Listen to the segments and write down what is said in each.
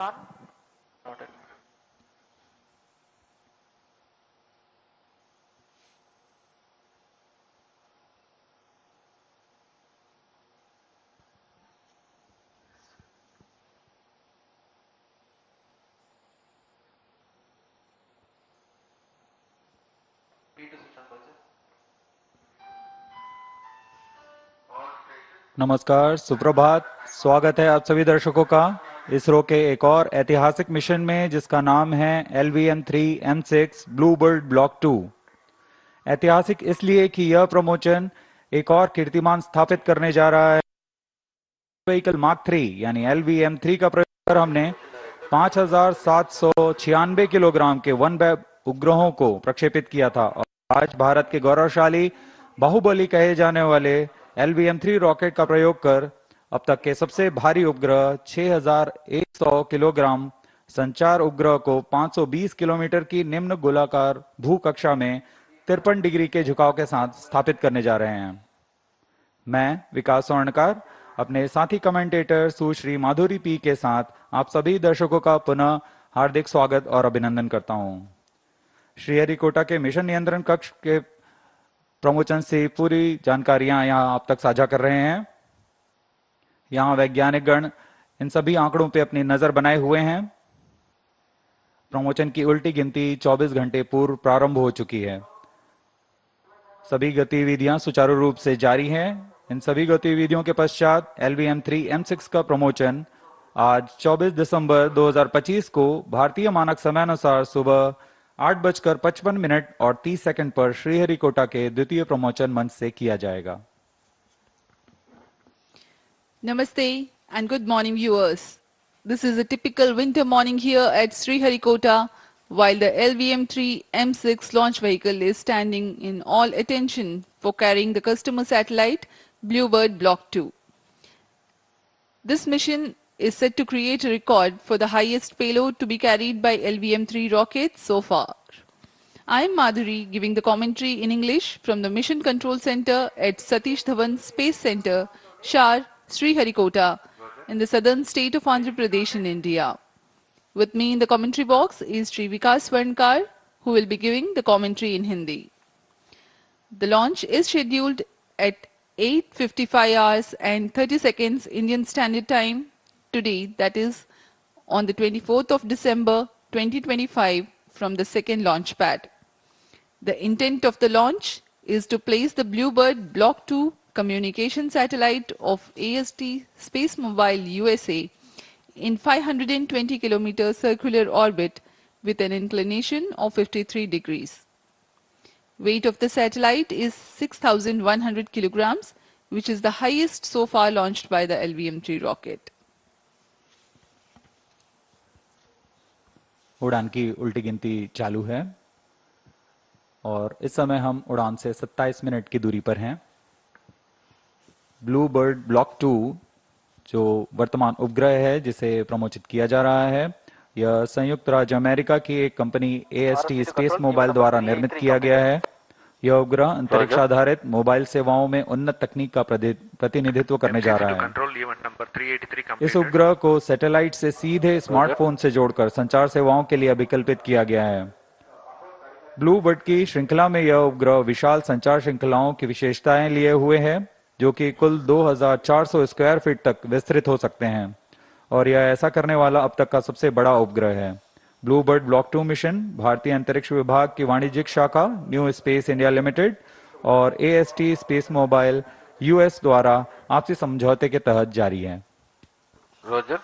Not it. नमस्कार, सुप्रभात। स्वागत है आप सभी दर्शकों का इसरो के एक और ऐतिहासिक मिशन में जिसका नाम है LVM3 M6 ब्लूबर्ड ब्लॉक 2। ऐतिहासिक इसलिए कि यह प्रमोशन एक और कीर्तिमान स्थापित करने जा रहा है। व्हीकल मार्क 3 यानी LVM3 का प्रयोग कर हमने 5,796 किलोग्राम के वन वेब उपग्रहों को प्रक्षेपित किया था और आज भारत के गौरवशाली बाहुबली कहे जाने वाले LVM3 रॉकेट का प्रयोग कर अब तक के सबसे भारी उपग्रह 6,100 किलोग्राम संचार उपग्रह को 520 किलोमीटर की निम्न गोलाकार भूकक्षा में 53 डिग्री के झुकाव के साथ स्थापित करने जा रहे हैं। मैं विकास स्वर्णकार अपने साथी कमेंटेटर सुश्री माधुरी पी के साथ आप सभी दर्शकों का पुनः हार्दिक स्वागत और अभिनंदन करता हूं। श्रीहरिकोटा के मिशन नियंत्रण कक्ष के प्रमोशन से पूरी जानकारियां यहां आप तक साझा कर रहे हैं। यहां वैज्ञानिक गण इन सभी आंकड़ों पे अपनी नजर बनाए हुए हैं। प्रमोशन की उल्टी गिनती 24 घंटे पूर्व प्रारंभ हो चुकी है। सभी गतिविधियां सुचारू रूप से जारी हैं। इन सभी गतिविधियों के पश्चात LVM3 M6 का प्रमोशन आज 24 दिसंबर 2025 को भारतीय मानक समय अनुसार सुबह 8:55 और 30 सेकंड पर श्रीहरिकोटा के द्वितीय प्रमोशन मंच से किया जाएगा। Namaste and good morning viewers. This is a typical winter morning here at Sriharikota while the LVM3 M6 launch vehicle is standing in all attention for carrying the customer satellite BLUEBIRD Block 2. This mission is set to create a record for the highest payload to be carried by LVM3 rockets so far. I am Madhuri giving the commentary in English from the Mission Control Center at Satish Dhawan Space Center, Shar, Sriharikota, in the southern state of Andhra Pradesh in India. With me in the commentary box is Sri Vikas Swarnkar, who will be giving the commentary in Hindi. The launch is scheduled at 8:55 hours and 30 seconds Indian Standard Time today, that is on the 24th of December 2025 from the second launch pad. The intent of the launch is to place the BLUEBIRD Block 2 communication satellite of AST Space Mobile USA in 520 km circular orbit with an inclination of 53 degrees. Weight of the satellite is 6,100 kilograms, which is the highest so far launched by the LVM3 rocket. उड़ान की उल्टी गिनती चालू है और इस समय हम उड़ान से 27 मिनट की दूरी पर हैं। ब्लूबर्ड ब्लॉक 2 जो वर्तमान उपग्रह है जिसे प्रमोचित किया जा रहा है, यह संयुक्त राज्य अमेरिका की एक कंपनी AST स्पेस मोबाइल द्वारा निर्मित किया गया है। यह उपग्रह अंतरिक्ष आधारित मोबाइल सेवाओं में उन्नत तकनीक का प्रतिनिधित्व करने जा रहा है। इस उपग्रह को सैटेलाइट से सीधे स्मार्टफोन से जोड़कर संचार सेवाओं के लिए अभिकल्पित किया गया है। ब्लूबर्ड की श्रृंखला में यह उपग्रह विशाल संचार श्रृंखलाओं की विशेषताएं लिए हुए है जो कि कुल 2,400 स्क्वायर फीट तक विस्तृत हो सकते हैं और यह ऐसा करने वाला अब तक का सबसे बड़ा उपग्रह है। ब्लूबर्ड ब्लॉक 2 मिशन भारतीय अंतरिक्ष विभाग की वाणिज्यिक शाखा न्यू स्पेस इंडिया लिमिटेड और AST स्पेस मोबाइल US द्वारा आपसी समझौते के तहत जारी है। रोजर।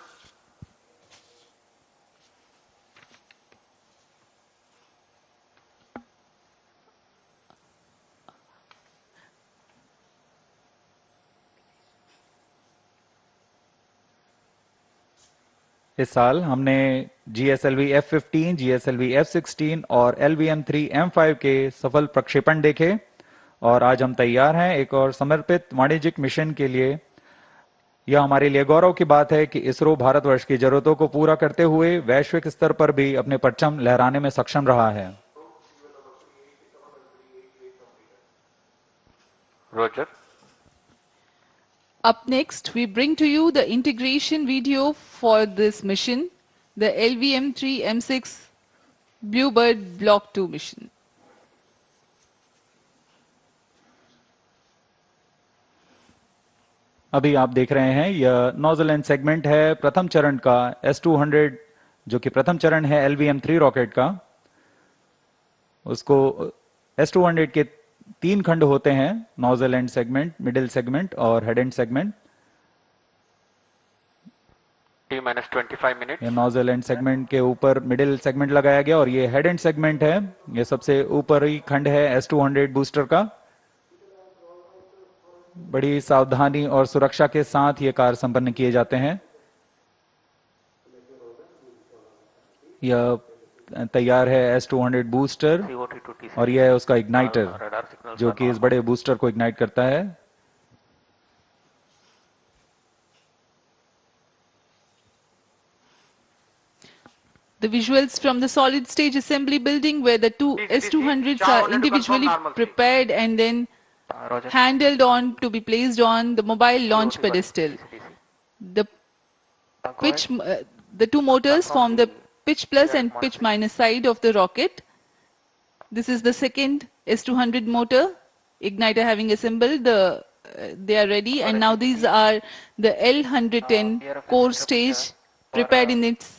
इस साल हमने GSLV F-15, GSLV F-16 और LVM3 M5 के सफल प्रक्षेपण देखे और आज हम तैयार हैं एक और समर्पित वाणिज्यिक मिशन के लिए। यह हमारे लिए गौरव की बात है कि इसरो भारतवर्ष की जरूरतों को पूरा करते हुए वैश्विक स्तर पर भी अपने परचम लहराने में सक्षम रहा है। Roger. Up next, we bring to you the integration video for this mission, the LVM3 M6 BLUEBIRD Block 2 mission. अभी आप देख रहे हैं यह नोजल एंड सेगमेंट है प्रथम चरण का S200 जो कि प्रथम चरण है LVM3 रॉकेट का। उसको S200 के 3 खंड होते हैं, nozzle end segment, middle segment और head end segment. T-25 minutes. ये नोजल एंड सेगमेंट के ऊपर मिडिल सेगमेंट लगाया गया और ये हेड एंड सेगमेंट है। ये सबसे ऊपरी खंड है S200 बूस्टर का। बड़ी सावधानी और सुरक्षा के साथ ये कार्य संपन्न किए जाते हैं। यह तैयार है S200 बूस्टर और यह है उसका इग्नाइटर जो कि इस बड़े बूस्टर को इग्नाइट करता है। The visuals from the solid stage assembly building where the two S200s are individually prepared and then Roger. handled on to be placed on the mobile launch pedestal. The pitch, the two motors form the pitch plus and pitch minus side of the rocket. This is the second S200 motor, igniter having assembled, they are ready, and now these are the L110 core stage prepared in its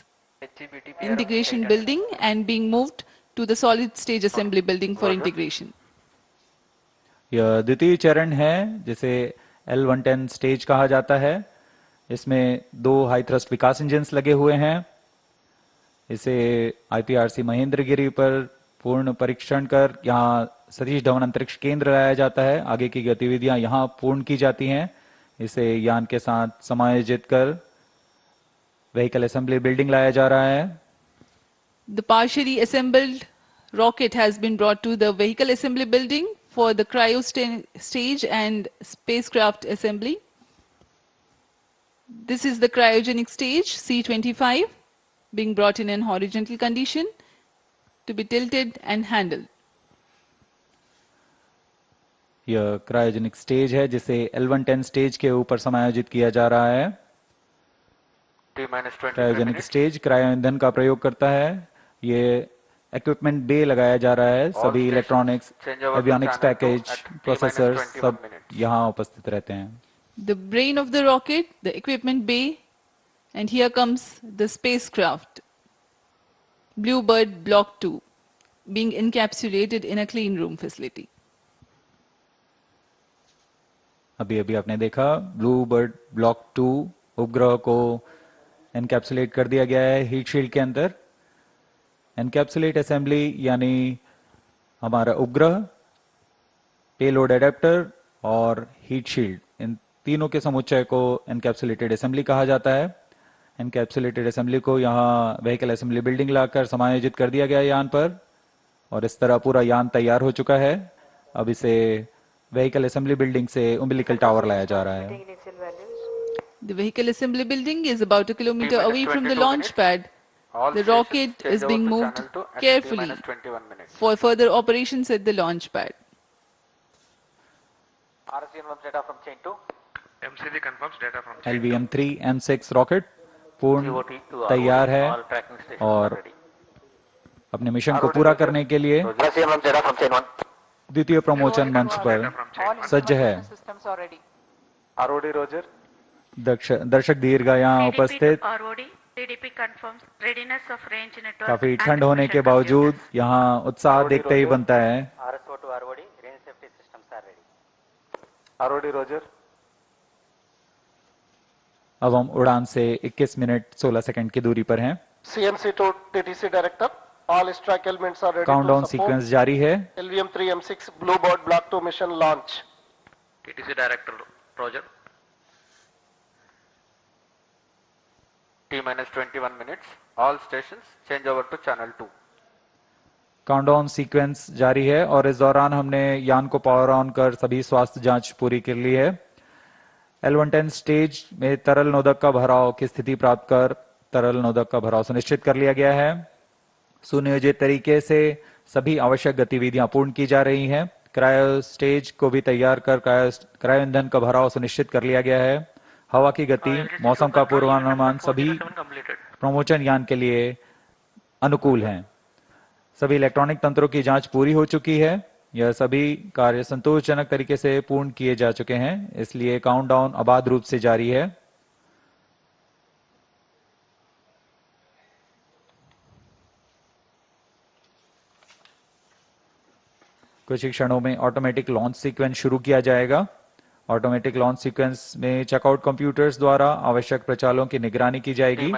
integration building and being moved to the solid stage assembly building for integration. यह द्वितीय चरण है जिसे L110 stage कहा जाता है। इसमें 2 high thrust विकास engines लगे हुए हैं। इसे IPRC महेंद्रगिरी पर पूर्ण परीक्षण कर यहाँ सतीश धवन अंतरिक्ष केंद्र लाया जाता है। आगे की गतिविधियां यहाँ पूर्ण की जाती हैं। इसे यान के साथ समायोजित कर व्हीकल असेंबली बिल्डिंग लाया जा रहा है। The partially assembled rocket has been brought to the vehicle assembly building for the cryo stage and spacecraft assembly. This is the cryogenic stage C25 being brought in an horizontal condition to be tilted and handled. यह cryogenic stage है जिसे L110 stage के ऊपर समायोजित किया जा रहा है। T-25 cryogenic minutes. Stage cryo ईंधन का प्रयोग करता है। ये इक्विपमेंट बे लगाया जा रहा है। सभी stations electronics, change over to avionics channel package, 2 at processors T-21 सब minutes. यहाँ उपस्थित रहते हैं। The brain of the rocket, the equipment bay, and here comes the spacecraft, BLUEBIRD Block 2, being encapsulated in a clean room facility. अभी अभी आपने देखा Bluebird block 2 उपग्रह को एनकैप्सुलेट कर दिया गया है हीट शील्ड के अंदर। एनकैप्सुलेट असेंबली यानी हमारा उपग्रह, पेलोड एडेप्टर और हीट शील्ड, इन तीनों के समुच्चय को एनकैप्सुलेटेड असेंबली कहा जाता है। एनकैप्सुलेटेड असेंबली को यहाँ व्हीकल असेंबली बिल्डिंग लाकर समायोजित कर दिया गया यान पर और इस तरह पूरा यान तैयार हो चुका है। अब इसे व्हीकल असेंबली बिल्डिंग से उम्बिलिकल टावर लाया जा रहा है। The vehicle assembly building is about a kilometer away from the 22 launch minutes. pad. All The stations rocket change is over being to moved channel 2 at carefully T-21 minutes. for further operations at the launch pad. RC confirms data from chain 2. MCV confirms data from chain 2. LVM3 M6 rocket पूर्ण COT to तैयार है all tracking stations और are ready. अपने mission को पूरा करने के लिए RC confirms data from chain 1. द्वितीय प्रमोचन मंच पर Data from chain 1. सज्ज है। ROD Roger. दर्शक दीर्घा यहाँ CDP उपस्थित। to ROD, CDP confirms readiness of range network काफी and ठंड होने के mission बावजूद computers. यहाँ उत्साह देखते ही बनता है। RSO to ROD, range safety systems are ready. ROD Roger. अब हम उड़ान से 21 मिनट 16 सेकंड की दूरी पर हैं। CMC to TTC director, all strike elements are ready countdown to support sequence जारी है। LVM3 M6 BLUEBIRD Block 2 mission launch. TTC director Roger. T-21 minutes. All stations change over to channel 2. Countdown sequence जारी है और इस दौरान हमने यान को पावर ऑन कर सभी स्वास्थ्य जांच पूरी कर ली है। L110 स्टेज में तरल नोदक का भराव की स्थिति प्राप्त कर तरल नोदक का भराव सुनिश्चित कर लिया गया है। सुनियोजित तरीके से सभी आवश्यक गतिविधियां पूर्ण की जा रही हैं। क्रायो स्टेज को भी तैयार कर क्रायो ईंधन का भराव सुनिश्चित कर लिया गया है। हवा की गति, मौसम का पूर्वानुमान सभी प्रमोचन यान के लिए अनुकूल हैं। सभी इलेक्ट्रॉनिक तंत्रों की जांच पूरी हो चुकी है। यह सभी कार्य संतोषजनक तरीके से पूर्ण किए जा चुके हैं, इसलिए काउंटडाउन अबाध रूप से जारी है। कुछ ही क्षणों में ऑटोमेटिक लॉन्च सीक्वेंस शुरू किया जाएगा। ऑटोमेटिक लॉन्च सीक्वेंस में चेकआउट कंप्यूटर्स द्वारा आवश्यक प्रचालों की निगरानी की जाएगी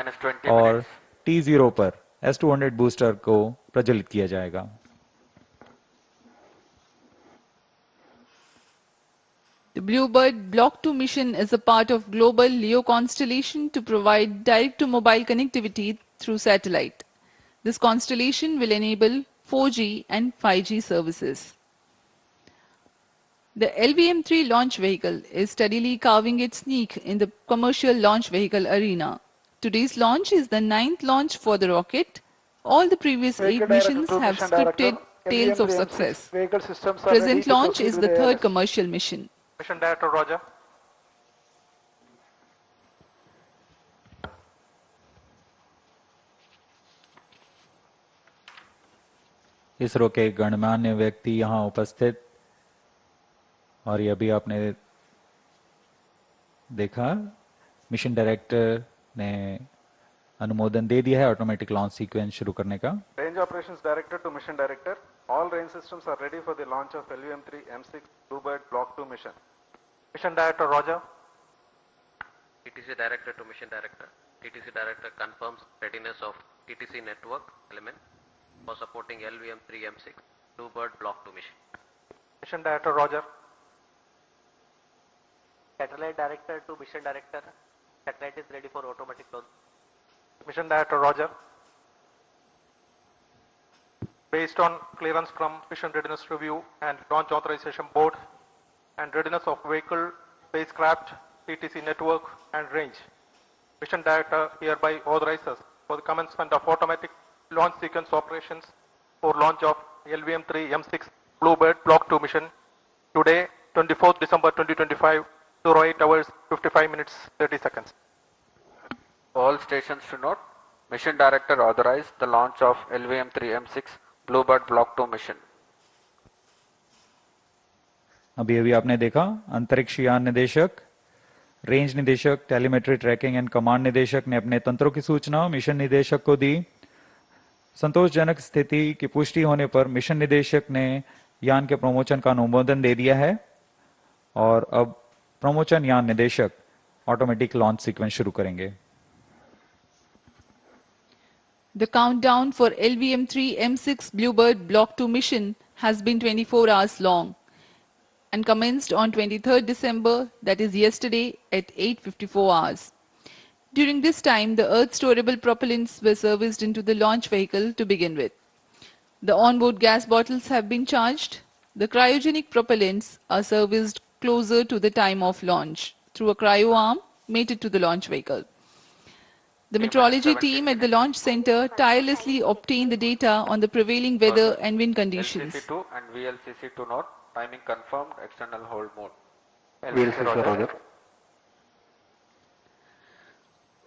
और T0 पर S200 बूस्टर को प्रज्वलित किया जाएगा। The BLUEBIRD Block 2 mission is a part of global LEO constellation to provide direct-to-mobile connectivity through satellite. This constellation will enable 4G and 5G services. The LVM3 launch vehicle is steadily carving its niche in the commercial launch vehicle arena. Today's launch is the 9th launch for the rocket. All the previous 8 missions have scripted tales of success. Present launch is the third commercial mission. Mission Director Roger. ISRO के गणमान्य व्यक्ति यहां उपस्थित, और ये अभी आपने देखा मिशन डायरेक्टर ने अनुमोदन दे दिया है ऑटोमेटिक लॉन्च सीक्वेंस शुरू करने का। Range Operations Director to Mission Director. All range systems are ready for the launch of LVM3 M6 BLUEBIRD Block 2 mission. Mission Director Roger. TTC Director to Mission Director. TTC Director confirms readiness of TTC network element for supporting LVM3 M6 BLUEBIRD Block 2 mission. Mission Director Roger. Satellite Director to Mission Director. Satellite is ready for automatic launch. Mission Director Roger. Based on clearance from Mission Readiness Review and Launch Authorization Board and readiness of vehicle, spacecraft, TTC network and range, Mission Director hereby authorizes for the commencement of automatic launch sequence operations for launch of LVM3 M6 BLUEBIRD Block 2 mission today, 24th December 2025, 08 hours 55 minutes 30 seconds. All stations to note, Mission Director authorized the launch of LVM3 M6 BLUEBIRD Block 2 mission. अभी अभी आपने देखा अंतरिक्ष यान निदेशक, range निदेशक, telemetry tracking and command निदेशक ने अपने तंत्रों की सूचना मिशन निदेशक को दी। संतोषजनक स्थिति की पुष्टि होने पर मिशन निदेशक ने यान के प्रमोचन का अनुमोदन दे दिया है और अब प्रमोचन यान निदेशक ऑटोमेटिक लॉन्च सीक्वेंस शुरू करेंगे। The countdown for LVM3 M6 BLUEBIRD Block 2 mission has been 24 hours long and commenced on 23rd December, that is yesterday, at 8:54 hours. During this time, the Earth storable propellants were serviced into the launch vehicle to begin with. The onboard gas bottles have been charged. The cryogenic propellants are serviced closer to the time of launch through a cryo arm mated to the launch vehicle. The meteorology team at the launch center tirelessly obtained the data on the prevailing weather and wind conditions. LCC2 and VLCC2 note, timing confirmed, external hold mode. VLCC Roger.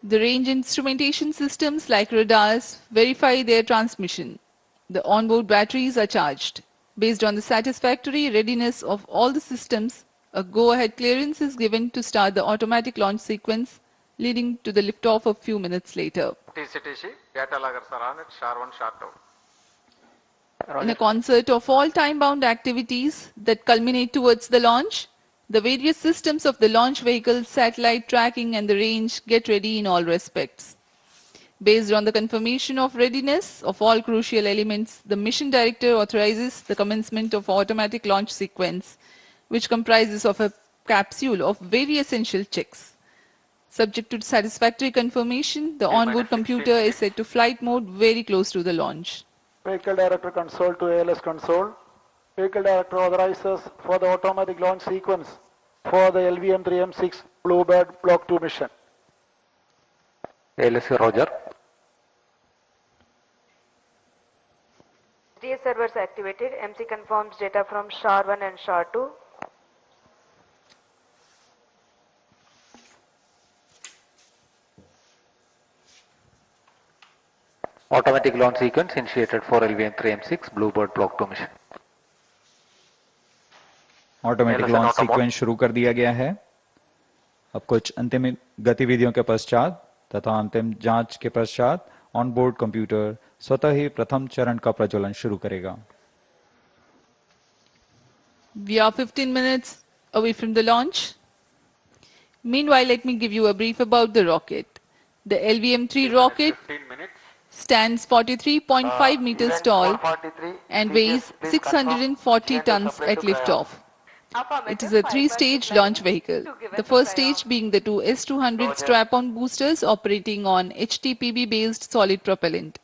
The range instrumentation systems like radars verify their transmission. The onboard batteries are charged. Based on the satisfactory readiness of all the systems, a go-ahead clearance is given to start the automatic launch sequence, leading to the liftoff a few minutes later. TCTC, data laggers are on at SHAR 1, SHAR 2. In a concert of all time-bound activities that culminate towards the launch, the various systems of the launch vehicle, satellite tracking and the range get ready in all respects. Based on the confirmation of readiness of all crucial elements, the mission director authorizes the commencement of automatic launch sequence, which comprises of a capsule of very essential checks. Subject to satisfactory confirmation, the onboard computer is set to flight mode very close to the launch. Vehicle Director console to ALS console. Vehicle Director authorizes for the automatic launch sequence for the LVM3 M6 BLUEBIRD Block 2 mission. LSC Roger. DS servers activated. MC confirms data from SHAR 1 and SHAR 2. Automatic launch sequence initiated for LVM3M6 Bluebird Block 2 mission. Automatic launch sequence शुरू कर दिया गया है। अब कुछ अंतिम गतिविधियों के पश्चात तथा अंतिम जांच के पश्चात ऑनबोर्ड कंप्यूटर स्वतः ही प्रथम चरण का प्रज्वलन शुरू करेगा। We are 15 minutes away from the launch. Meanwhile, let me give you a brief about the rocket. The LVM3 rocket stands 43.5 meters tall and weighs 640 tons at liftoff. It is a three-stage launch vehicle. The first stage being the two S200 strap-on boosters operating on HTPB-based solid propellant.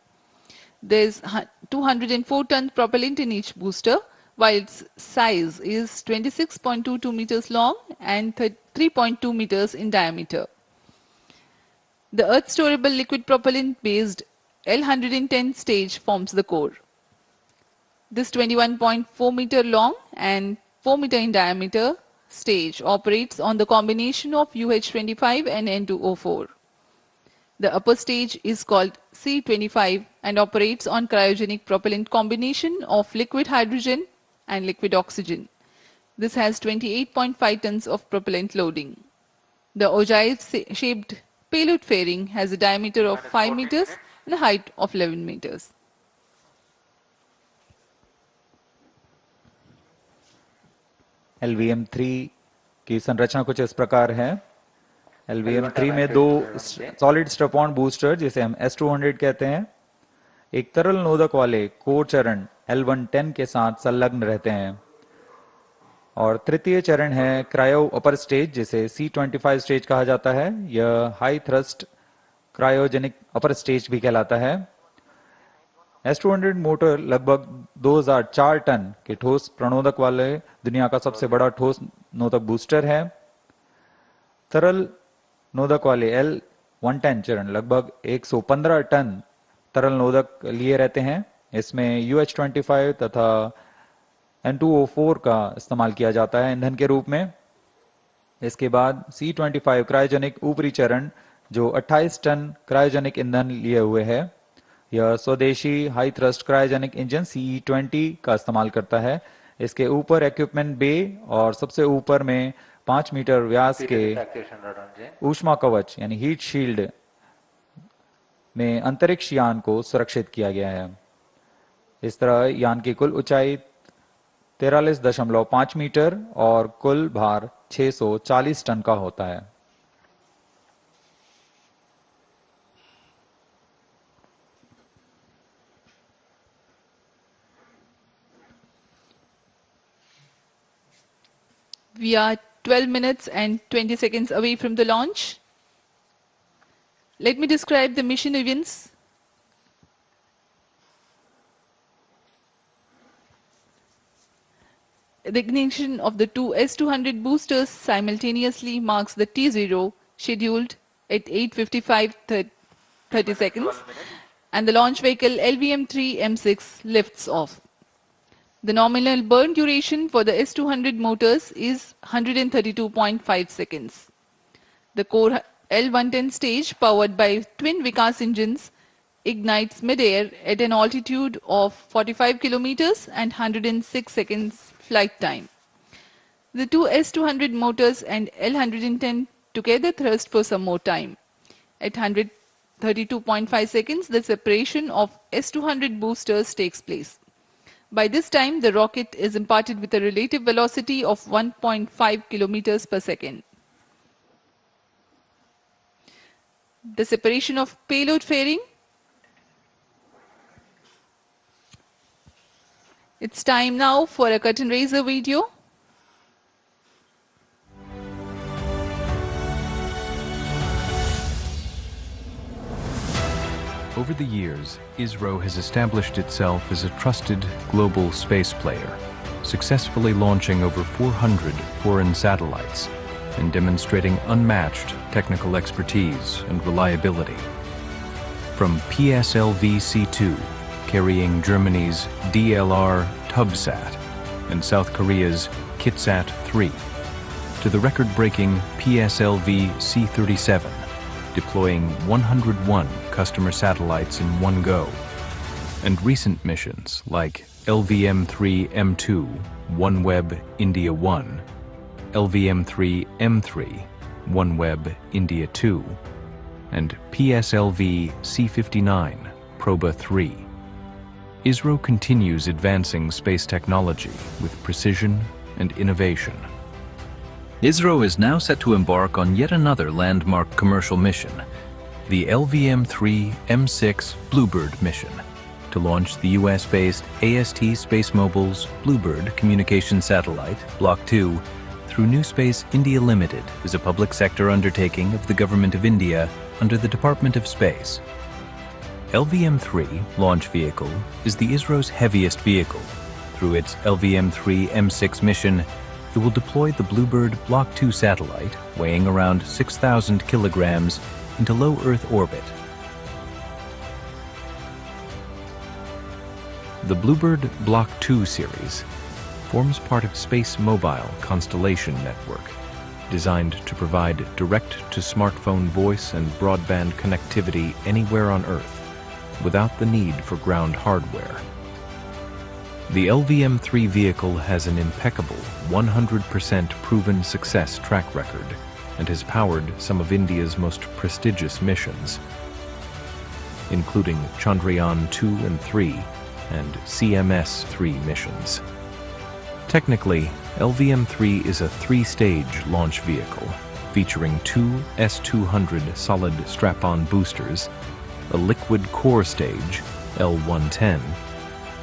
There is 204 ton propellant in each booster, while its size is 26.22 meters long and 3.2 meters in diameter. The Earth-storable liquid propellant-based L110 stage forms the core. This 21.4 meter long and 4 meter in diameter stage operates on the combination of UH25 and N2O4. The upper stage is called C25 and operates on cryogenic propellant combination of liquid hydrogen and liquid oxygen. This has 28.5 tons of propellant loading. The ogive-shaped payload fairing has a diameter of 5 meters and a height of 11 meters. LVM3 की संरचना कुछ इस प्रकार है। LVM3 में दो solid strap-on booster जिसे हम S200 कहते हैं, एक तरल नोदक वाले कोर चरण L110 के साथ संलग्न रहते हैं और तृतीय चरण है क्रायो अपर स्टेज जिसे C25 स्टेज कहा जाता है। यह high thrust cryogenic upper stage भी कहलाता है। S200 मोटर लगभग 2004 टन के ठोस प्रणोदक वाले दुनिया का सबसे बड़ा ठोस नोदक बूस्टर है। तरल नोदक वाले L110 चरण लगभग 115 टन तरल नोदक लिए रहते हैं। इसमें UH25 तथा N2O4 का इस्तेमाल किया जाता है ईंधन के रूप में। इसके बाद C25 क्रायोजेनिक ऊपरी चरण जो 28 टन क्रायोजेनिक ईंधन लिए हुए है। यह स्वदेशी high thrust cryogenic engine CE20 का इस्तेमाल करता है। इसके ऊपर इक्विपमेंट बे और सबसे ऊपर में 5 मीटर व्यास के ऊष्मा कवच यानी हीट शील्ड में अंतरिक्ष यान को सुरक्षित किया गया है। इस तरह यान की कुल ऊंचाई 43.5 मीटर और कुल भार 640 टन का होता है। We are 12 minutes and 20 seconds away from the launch. Let me describe the mission events. The ignition of the two S200 boosters simultaneously marks the T0 scheduled at 8:55:30 seconds and the launch vehicle LVM3M6 lifts off. The nominal burn duration for the S200 motors is 132.5 seconds. The core L110 stage, powered by twin Vikas engines, ignites mid-air at an altitude of 45 kilometers and 106 seconds flight time. The two S200 motors and L110 together thrust for some more time. At 132.5 seconds, the separation of S200 boosters takes place. By this time, the rocket is imparted with a relative velocity of 1.5 kilometers per second. The separation of payload fairing. It's time now for a curtain raiser video. Over the years, ISRO has established itself as a trusted global space player, successfully launching over 400 foreign satellites and demonstrating unmatched technical expertise and reliability. From PSLV-C2, carrying Germany's DLR Tubsat and South Korea's Kitsat-3, to the record-breaking PSLV-C37, deploying 101 customer satellites in one go. And recent missions like LVM3 M2, OneWeb India 1, LVM3 M3, OneWeb India 2, and PSLV C59, Proba 3. ISRO continues advancing space technology with precision and innovation. ISRO is now set to embark on yet another landmark commercial mission, the LVM3 M6 BLUEBIRD mission, to launch the US-based AST SpaceMobile's BLUEBIRD communication satellite, Block 2, through New Space India Limited as a public sector undertaking of the Government of India under the Department of Space. LVM3 launch vehicle is the ISRO's heaviest vehicle. Through its LVM3 M6 mission, it will deploy the BLUEBIRD Block 2 satellite, weighing around 6,000 kilograms, into low Earth orbit. The BLUEBIRD Block 2 series forms part of Space Mobile Constellation Network, designed to provide direct-to-smartphone voice and broadband connectivity anywhere on Earth, without the need for ground hardware. The LVM3 vehicle has an impeccable 100% proven success track record and has powered some of India's most prestigious missions, including Chandrayaan 2 and 3 and CMS-3 missions. Technically, LVM-3 is a three-stage launch vehicle featuring two S-200 solid strap-on boosters, a liquid core stage, L-110,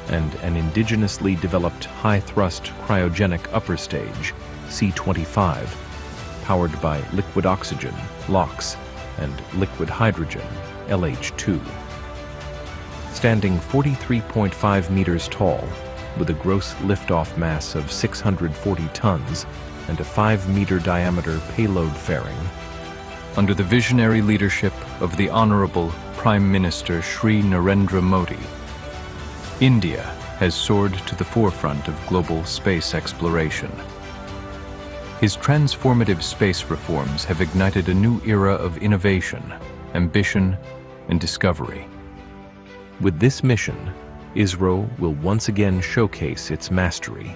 and an indigenously developed high-thrust cryogenic upper stage, C-25, powered by liquid oxygen, LOX, and liquid hydrogen, LH2. Standing 43.5 meters tall, with a gross liftoff mass of 640 tons and a 5-meter diameter payload fairing, under the visionary leadership of the Honorable Prime Minister Shri Narendra Modi, India has soared to the forefront of global space exploration. His transformative space reforms have ignited a new era of innovation, ambition, and discovery. With this mission, ISRO will once again showcase its mastery,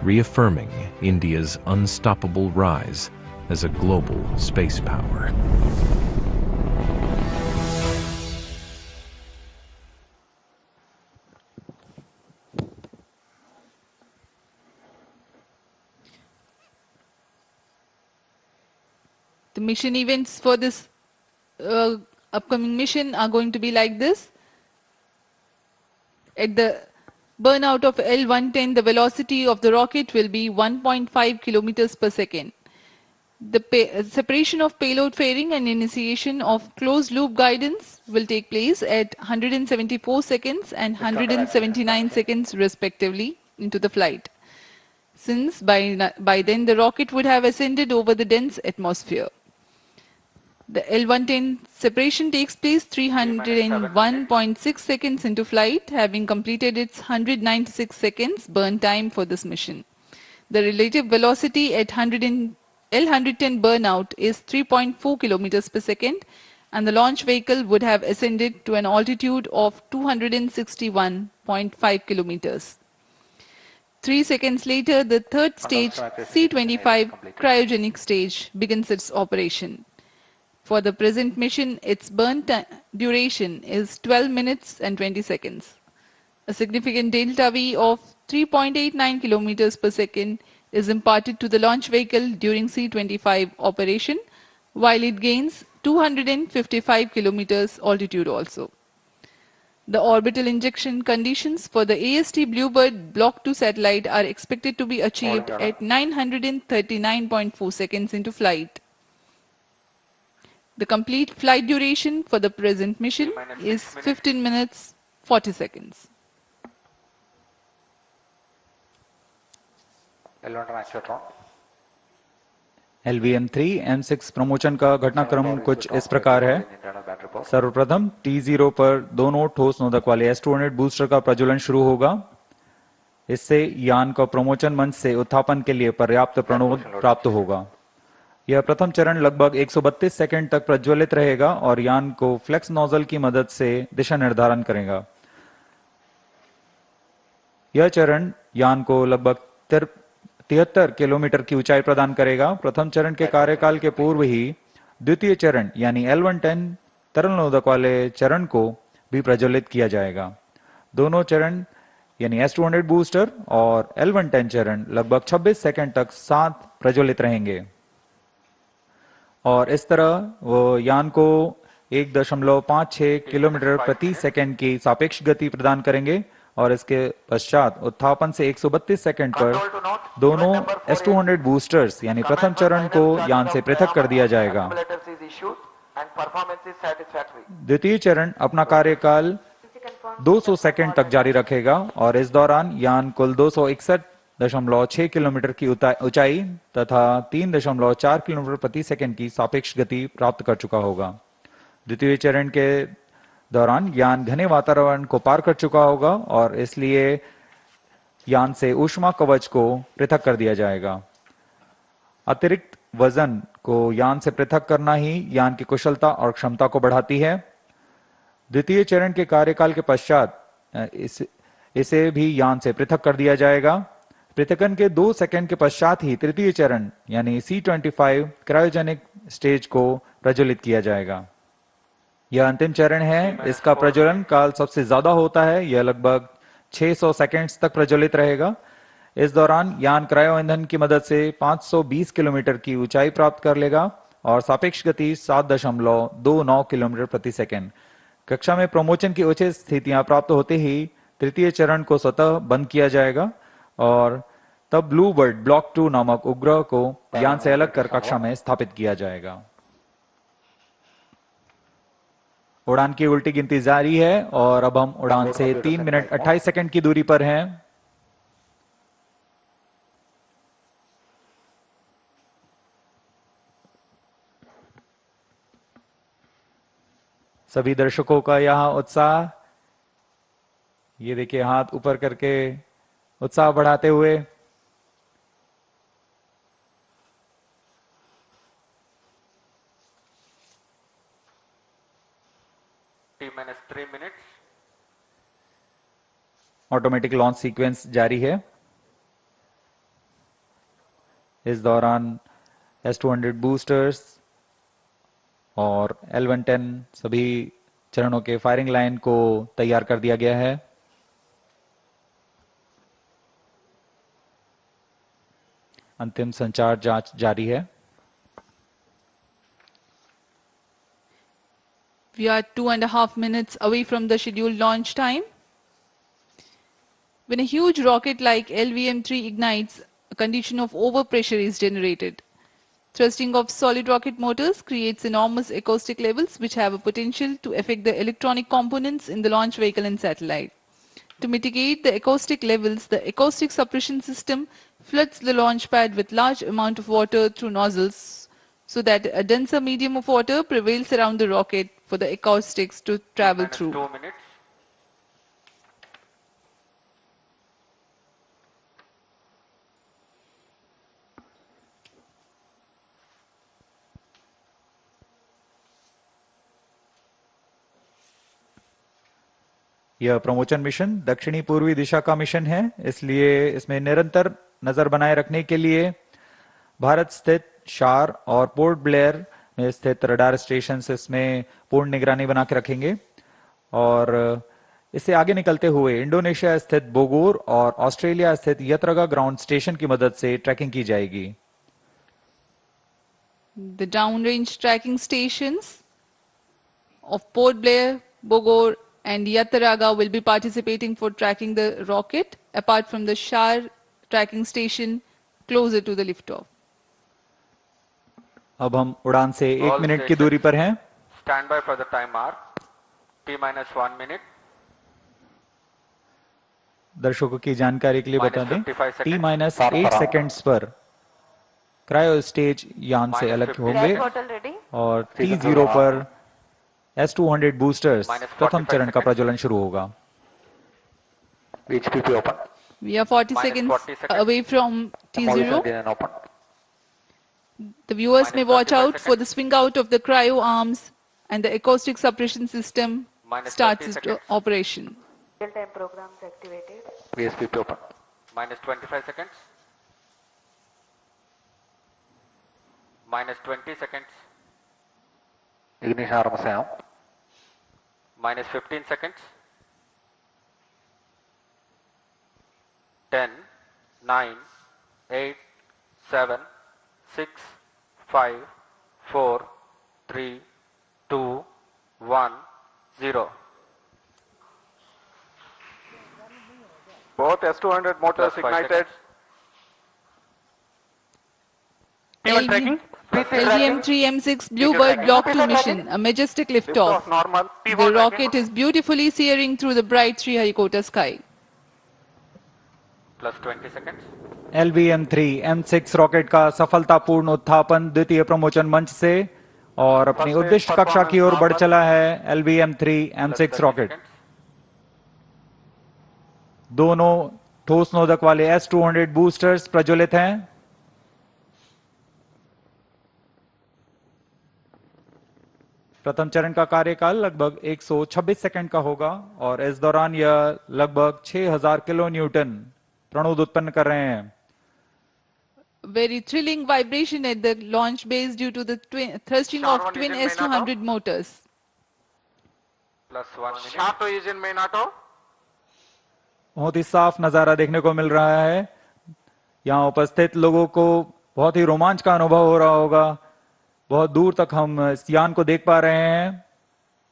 reaffirming India's unstoppable rise as a global space power. The mission events for this upcoming mission are going to be like this. At the burnout of L110, the velocity of the rocket will be 1.5 kilometers per second. The separation of payload fairing and initiation of closed loop guidance will take place at 174 seconds and 179 seconds respectively into the flight, since by then the rocket would have ascended over the dense atmosphere. The L110 separation takes place 301.6 seconds into flight, having completed its 196 seconds burn time for this mission. The relative velocity at L110 burnout is 3.4 kilometers per second, and the launch vehicle would have ascended to an altitude of 261.5 kilometers. 3 seconds later, the third stage, C25 cryogenic stage, begins its operation. For the present mission, its burn duration is 12 minutes and 20 seconds. A significant delta V of 3.89 kilometers per second is imparted to the launch vehicle during C25 operation, while it gains 255 kilometers altitude also. The orbital injection conditions for the AST BLUEBIRD Block 2 satellite are expected to be achieved at 939.4 seconds into flight. The complete flight duration for the present mission is 15 minutes 40 seconds. LVM3 M6 promotion का घटनाक्रम कुछ इस प्रकार है। सर्वप्रथम T0 पर दोनों ठोस नोदक वाले S200 बूस्टर का प्रज्वलन शुरू होगा। इससे यान का प्रमोशन मंच से उत्थापन के लिए पर्याप्त प्रणोद प्राप्त होगा। यह प्रथम चरण लगभग 132 सेकंड तक प्रज्वलित रहेगा और यान को फ्लेक्स नोजल की मदद से दिशा निर्धारण करेगा। यह चरण यान को लगभग 73 किलोमीटर की ऊंचाई प्रदान करेगा। प्रथम चरण के कार्यकाल के पूर्व ही द्वितीय चरण यानी L110 तरल नोदक वाले चरण को भी प्रज्वलित किया जाएगा। दोनों चरण यानी S200 बूस्टर और L110 चरण लगभग 26 सेकंड तक साथ प्रज्वलित रहेंगे और इस तरह वो यान को 1.56 किलोमीटर प्रति सेकंड की सापेक्ष गति प्रदान करेंगे और इसके पश्चात उत्थापन से 132 सेकंड पर दोनों S200 बूस्टर्स यानी प्रथम चरण को यान से पृथक कर दिया जाएगा। द्वितीय चरण अपना कार्यकाल 200 सेकंड तक जारी रखेगा और इस दौरान यान कुल 261.6 किलोमीटर की ऊंचाई तथा 3.4 किलोमीटर प्रति सेकंड की सापेक्ष गति प्राप्त कर चुका होगा। द्वितीय चरण के दौरान यान घने वातावरण को पार कर चुका होगा और इसलिए यान से ऊष्मा कवच को पृथक कर दिया जाएगा। अतिरिक्त वजन को यान से पृथक करना ही यान की कुशलता और क्षमता को बढ़ाती है। द्वितीय चरण के कार्यकाल के पश्चात इसे भी यान से पृथक कर दिया जाएगा। पृथकन के 2 सेकंड के पश्चात ही तृतीय चरण यानी C25 क्रायोजेनिक स्टेज को प्रज्वलित किया जाएगा। यह अंतिम चरण है। इसका प्रज्वलन काल सबसे ज्यादा होता है। यह लगभग 600 सेकंड्स तक प्रज्वलित रहेगा। इस दौरान यान क्रायो ईंधन की मदद से 520 किलोमीटर की ऊंचाई प्राप्त कर लेगा और सापेक्ष गति 7.29 किलोमीटर प्रति सेकंड। कक्षा में प्रमोशन की उचित स्थितियां प्राप्त होते ही तृतीय चरण को स्वतः बंद किया जाएगा और तब ब्लूबर्ड ब्लॉक 2 नामक उपग्रह को यान से अलग कर कक्षा में स्थापित किया जाएगा। उड़ान की उल्टी गिनती जारी है और अब हम उड़ान से 3 मिनट 28 सेकंड की दूरी पर हैं। सभी दर्शकों का यहां उत्साह, ये देखिए हाथ ऊपर करके उत्साह बढ़ाते हुए। T-3 minutes. Automatic launch sequence जारी है। इस दौरान S200 बूस्टर्स और L110 सभी चरणों के फायरिंग लाइन को तैयार कर दिया गया है। अंतिम संचार जांच जारी है। We are 2.5 minutes away from the scheduled launch time. When a huge rocket like LVM3 ignites, a condition of overpressure is generated. Thrusting of solid rocket motors creates enormous acoustic levels which have a potential to affect the electronic components in the launch vehicle and satellite. To mitigate the acoustic levels, the acoustic suppression system floods the launch pad with large amount of water through nozzles so that a denser medium of water prevails around the rocket for the acoustics to travel through. 2 minutes. यह promotion mission दक्षिणी पूर्वी दिशा का mission है, इसलिए इसमें निरंतर नजर बनाए रखने के लिए भारत स्थित शार और पोर्ट ब्लेयर में स्थित रडार स्टेशन इसमें पूर्ण निगरानी बना के रखेंगे और इससे आगे निकलते हुए इंडोनेशिया स्थित बोगोर और ऑस्ट्रेलिया स्थित यत्रगा ग्राउंड स्टेशन की मदद से ट्रैकिंग की जाएगी। The downrange tracking stations of Port Blair, Bogor and Yataraga will be participating for tracking the rocket apart from the Shar tracking station closer to the liftoff. अब हम उड़ान से 1 मिनट की दूरी पर हैं। Stand by for the time mark. T-1 minute. दर्शकों की जानकारी के लिए बता दें, T-8 सेकंड्स पर क्रायो स्टेज यान से अलग होंगे और T0 पर S200 बूस्टर्स प्रथम चरण का प्रज्वलन शुरू होगा। HPP open. We are 40 seconds away from T0. The viewers Minus may watch 35 out for the seconds. swing out of the cryo arms and the acoustic suppression system Minus starts 30 its seconds. operation. Real-time programs activated. VSPP open. Minus 25 seconds. Minus 20 seconds. Ignition arms down. Minus 15 seconds. 10, 9, 8, 7, 6, 5, 4, 3, 2, 1, 0. Both S200 motors Plus 5 ignited. seconds. LVM3 M6 Bluebird Block 2 mission, a majestic liftoff. Liftoff normal. The rocket is beautifully searing through the bright Sriharikota sky. Plus 20 seconds. LVM3 M6 rocket का सफलतापूर्ण उत्थापन द्वितीय प्रमोचन मंच से और अपनी उद्दिष्ट कक्षा की ओर बढ़ चला है LVM3 Plus M6 30 rocket. seconds. दोनों ठोस नोदक वाले S200 बूस्टर्स प्रज्वलित हैं। प्रथम चरण का कार्यकाल लगभग 126 सेकंड का होगा और इस दौरान यह लगभग 6000 किलो न्यूटन प्रणोद उत्पन्न कर रहे हैं। Very thrilling vibration at the launch base due to the thrusting of twin S200 motors. Plus 1 minute. Shato engine main auto. बहुत ही साफ नजारा देखने को मिल रहा है। यहाँ उपस्थित लोगों को बहुत ही रोमांच का अनुभव हो रहा होगा। बहुत दूर तक हम इस यान को देख पा रहे हैं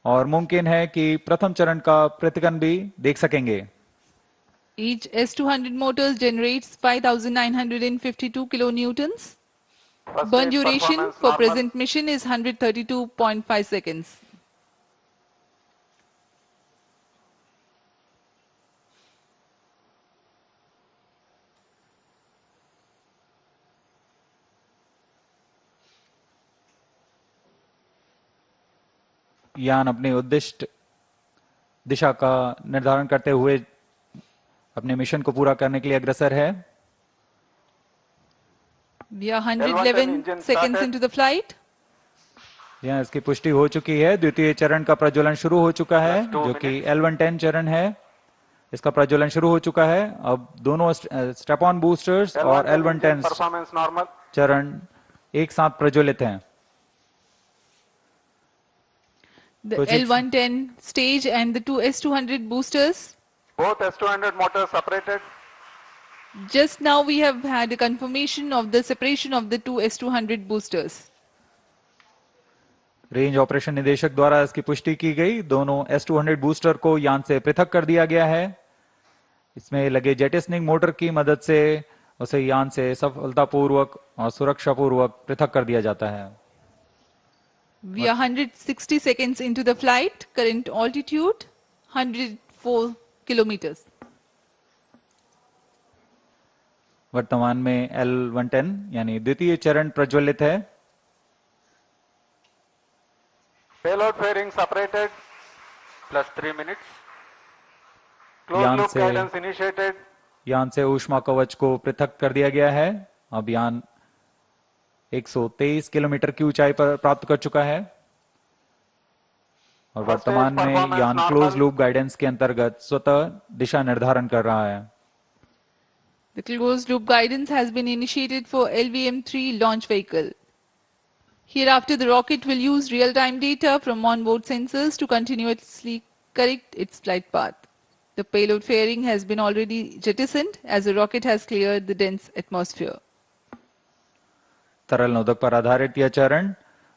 और मुमकिन है कि प्रथम चरण का प्रतिकन भी देख सकेंगे। Each S200 motors generates 5,952 kilonewtons. Burn duration for present mission is 132.5 seconds. यान अपनी उद्दिष्ट दिशा का निर्धारण करते हुए अपने मिशन को पूरा करने के लिए अग्रसर है। We are 111 seconds into the flight. यहाँ इसकी पुष्टि हो चुकी है। द्वितीय चरण का प्रज्वलन शुरू हो चुका है जो कि L110 चरण है। इसका प्रज्वलन शुरू हो चुका है। अब दोनों स्टेप ऑन बूस्टर्स और L110 Performance normal. चरण एक साथ प्रज्वलित हैं। The L110 stage and the two S200 boosters. Both S200 motors separated. Just now we have had a confirmation of the separation of the two S200 boosters. Range operation निदेशक द्वारा इसकी पुष्टि की गई। दोनों S200 बूस्टर को यान से पृथक कर दिया गया है। इसमें लगे जेटिसनिंग मोटर की मदद से उसे यान से सफलतापूर्वक और सुरक्षापूर्वक पृथक कर दिया जाता है। We are 160 seconds into the flight. Current altitude 104 kilometers. वर्तमान में L110 यानी द्वितीय चरण प्रज्वलित है। Payload fairing separated. Plus 3 minutes. Closed loop guidance initiated. यान से ऊष्मा कवच को पृथक कर दिया गया है। अब यान 123 किलोमीटर की ऊंचाई पर प्राप्त कर चुका है और वर्तमान में यान क्लोज लूप गाइडेंस के अंतर्गत स्वतः दिशा निर्धारण कर रहा है। The closed loop guidance has been initiated for LVM3 launch vehicle. Hereafter, the rocket will use real-time data from onboard sensors to continuously correct its flight path. The payload fairing has been already jettisoned as the rocket has cleared the dense atmosphere. तरल नोदक पर आधारित यह चरण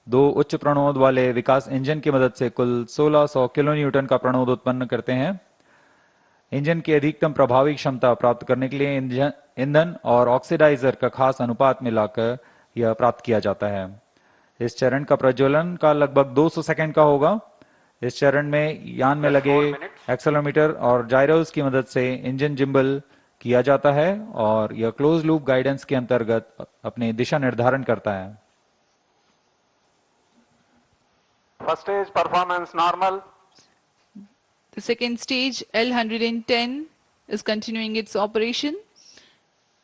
दो उच्च प्रणोद वाले विकास engine की मदद से कुल 1600 किलो न्यूटन का प्रणोद उत्पन्न करते हैं। इंजन की अधिकतम प्रभावी क्षमता प्राप्त करने के लिए ईंधन और ऑक्सीडाइजर का खास अनुपात मिलाकर यह प्राप्त किया जाता है। इस चरण का प्रज्वलन का लगभग 200 सेकंड का होगा। इस चरण में यान में लगे एक्सेलेरोमीटर और जायरोस की मदद से इंजन जिम्बल किया जाता है और यह क्लोज लूप गाइडेंस के अंतर्गत अपनी दिशा निर्धारण करता है। First stage performance normal. The second stage L110 is continuing its operation.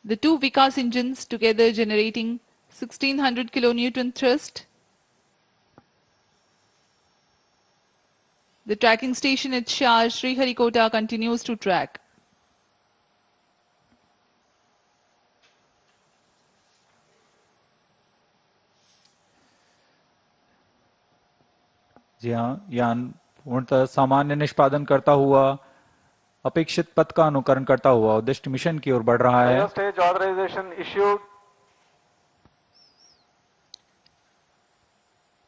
The two Vikas engines together generating 1600 kilonewton thrust. The tracking station at Shah Sriharikota continues to track. जी हाँ, यान पूर्णतः सामान्य निष्पादन करता हुआ अपेक्षित पथ का अनुकरण करता हुआ उद्दिष्ट मिशन की ओर बढ़ रहा है। Stage authorization issued.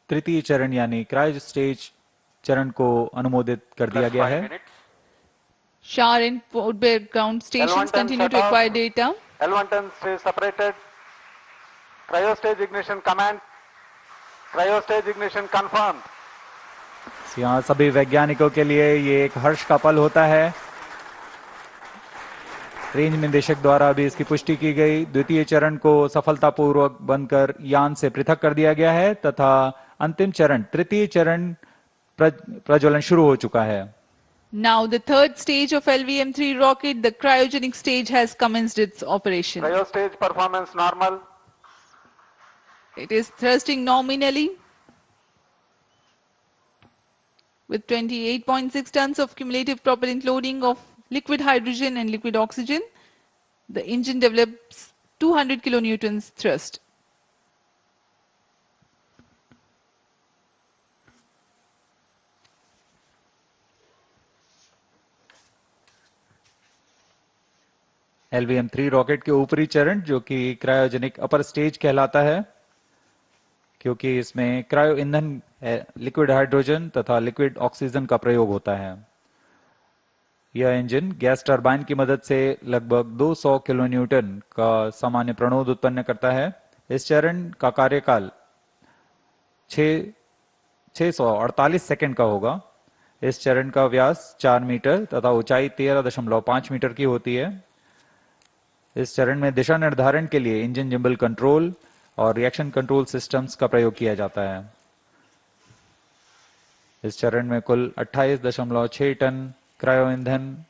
तृतीय चरण यानी क्रायो स्टेज चरण को अनुमोदित कर दिया गया है। Shah and Port Blair ground stations continue to acquire data. L110 stage separated. Cryo stage ignition command. Cryo stage ignition confirmed. यहाँ सभी वैज्ञानिकों के लिए ये एक हर्ष का पल होता है। रेंज निदेशक द्वारा भी इसकी पुष्टि की गई। द्वितीय चरण को सफलतापूर्वक बनकर यान से पृथक कर दिया गया है तथा अंतिम चरण तृतीय चरण प्रज्वलन शुरू हो चुका है। Now the third stage of LVM3 rocket, the cryogenic stage, has commenced its operation. Cryo stage performance normal. It is thrusting nominally with 28.6 tons of cumulative propellant loading of liquid hydrogen and liquid oxygen. The engine develops 200 kilonewtons thrust. LVM3 rocket के ऊपरी चरण जो कि cryogenic upper stage कहलाता है, क्योंकि इसमें cryo ईंधन लिक्विड हाइड्रोजन तथा लिक्विड ऑक्सीजन का प्रयोग होता है। यह इंजन गैस टरबाइन की मदद से लगभग 200 किलोन्यूटन का सामान्य प्रणोद उत्पन्न करता है। इस चरण का कार्यकाल 648 सेकंड का होगा। इस चरण का व्यास 4 मीटर तथा ऊंचाई 13.5 मीटर की होती है। इस चरण में दिशा निर्धारण के लिए इंजन जिम्बल कंट्रोल और रिएक्शन कंट्रोल सिस्टम्स का प्रयोग किया जाता है। इस चरण में कुल 28.6 टन क्रायो ईंधन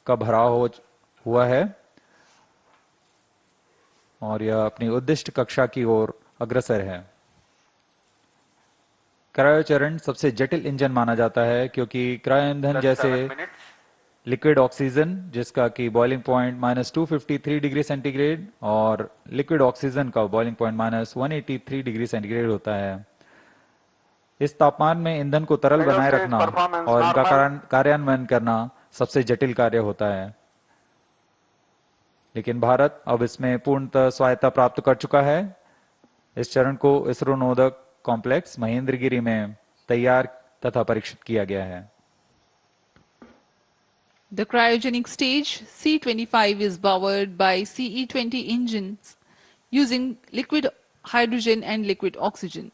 का भराव हुआ है और यह अपनी उद्दिष्ट कक्षा की ओर अग्रसर है। क्रायो चरण सबसे जटिल इंजन माना जाता है क्योंकि क्रायो ईंधन जैसे लिक्विड ऑक्सीजन जिसका कि बॉइलिंग पॉइंट -253 डिग्री सेंटीग्रेड और लिक्विड ऑक्सीजन का बॉइलिंग पॉइंट -183 डिग्री सेंटीग्रेड होता है। इस तापमान में ईंधन को तरल बनाए रखना और इनका कार्यान्वयन करना सबसे जटिल कार्य होता है। लेकिन भारत अब इसमें पूर्णतः स्वायत्ता प्राप्त कर चुका है। इस चरण को इसरो नोदक कॉम्प्लेक्स महेंद्रगिरी में तैयार तथा परीक्षित किया गया है। The cryogenic stage C25 is powered by CE20 engines using liquid hydrogen and liquid oxygen.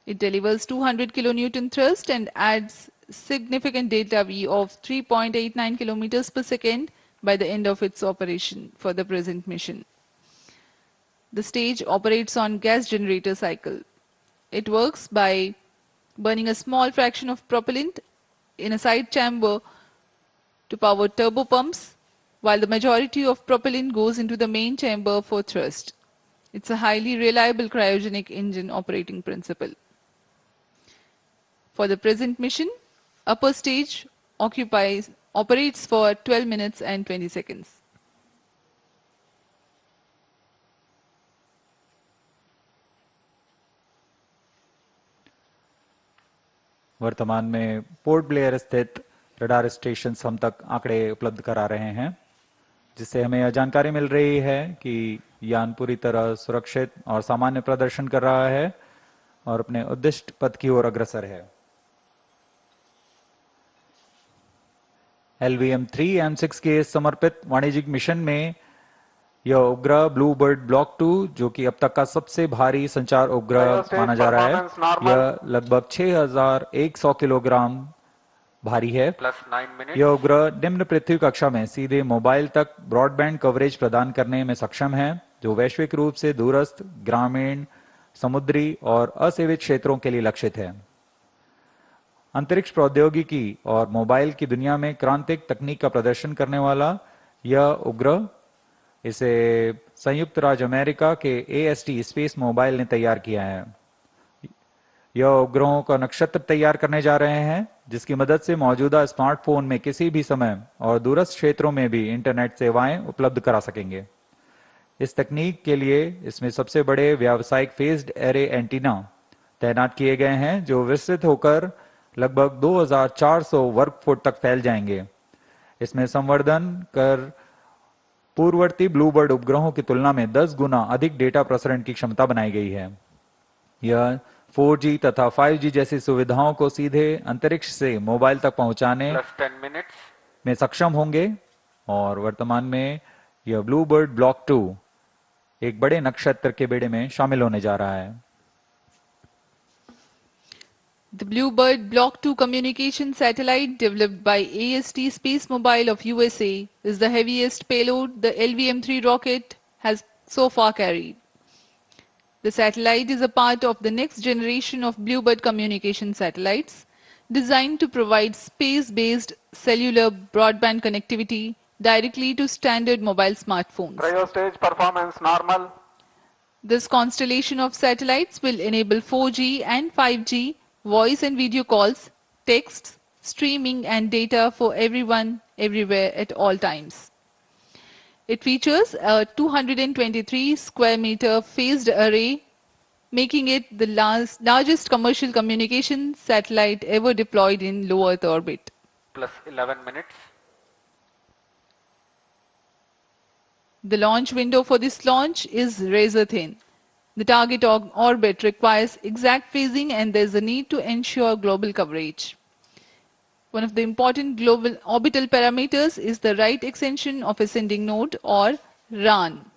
It delivers 200 kilonewton thrust and adds significant delta V of 3.89 kilometers per second by the end of its operation for the present mission. The stage operates on gas generator cycle. It works by burning a small fraction of propellant in a side chamber to power turbo pumps, while the majority of propellant goes into the main chamber for thrust. It's a highly reliable cryogenic engine operating principle. For the present mission, upper stage operates for 12 minutes and 20 seconds. वर्तमान में port Blair स्थित radar station हम तक आंकड़े उपलब्ध करा रहे हैं, जिससे हमें यह जानकारी मिल रही है कि यान पूरी तरह सुरक्षित और सामान्य प्रदर्शन कर रहा है और अपने उद्दिष्ट पथ की ओर अग्रसर है। LVM3 M6 के समर्पित वाणिज्यिक मिशन में यह उपग्रह ब्लूबर्ड ब्लॉक 2 जो कि अब तक का सबसे भारी संचार उपग्रह माना जा रहा है, यह लगभग 6100 किलोग्राम भारी है। यह उपग्रह निम्न पृथ्वी कक्षा में सीधे मोबाइल तक ब्रॉडबैंड कवरेज प्रदान करने में सक्षम है, जो वैश्विक रूप से दूरस्थ, ग्रामीण, समुद्री और असेवित क्षेत्रों के लिए लक्षित है। अंतरिक्ष प्रौद्योगिकी और मोबाइल की दुनिया में क्रांतिक तकनीक का प्रदर्शन करने वाला यह उपग्रह इसे संयुक्त राज्य अमेरिका के AST स्पेस मोबाइल ने तैयार किया है। यह उपग्रहों का नक्षत्र तैयार करने जा रहे हैं, जिसकी मदद से मौजूदा स्मार्टफोन में किसी भी समय और दूरस्थ क्षेत्रों में भी इंटरनेट सेवाएं उपलब्ध करा सकेंगे। इस तकनीक के लिए इसमें सबसे बड़े व्यावसायिक फेज्ड एरे एंटीना तैनात किए गए हैं, जो विस्तृत होकर लगभग 2400 वर्ग फुट तक फैल जाएंगे। इसमें संवर्धन कर पूर्ववर्ती ब्लूबर्ड उपग्रहों की तुलना में 10 गुना अधिक डेटा प्रसारण की क्षमता बनाई गई है। यह 4G तथा 5G जैसी सुविधाओं को सीधे अंतरिक्ष से मोबाइल तक पहुंचाने में सक्षम होंगे और वर्तमान में यह ब्लूबर्ड ब्लॉक 2 एक बड़े नक्षत्र के बेड़े में शामिल होने जा रहा है। The BLUEBIRD Block 2 communication satellite developed by AST Space Mobile of USA is the heaviest payload the LVM3 rocket has so far carried. The satellite is a part of the next generation of BLUEBIRD communication satellites designed to provide space-based cellular broadband connectivity directly to standard mobile smartphones. Cryo stage performance normal. This constellation of satellites will enable 4G and 5G voice and video calls, texts, streaming and data for everyone, everywhere at all times. It features a 223 square meter phased array, making it the largest commercial communication satellite ever deployed in low Earth orbit. Plus 11 minutes. The launch window for this launch is razor thin. The target orbit requires exact phasing and there is a need to ensure global coverage. One of the important global orbital parameters is the right extension of ascending node or RAN.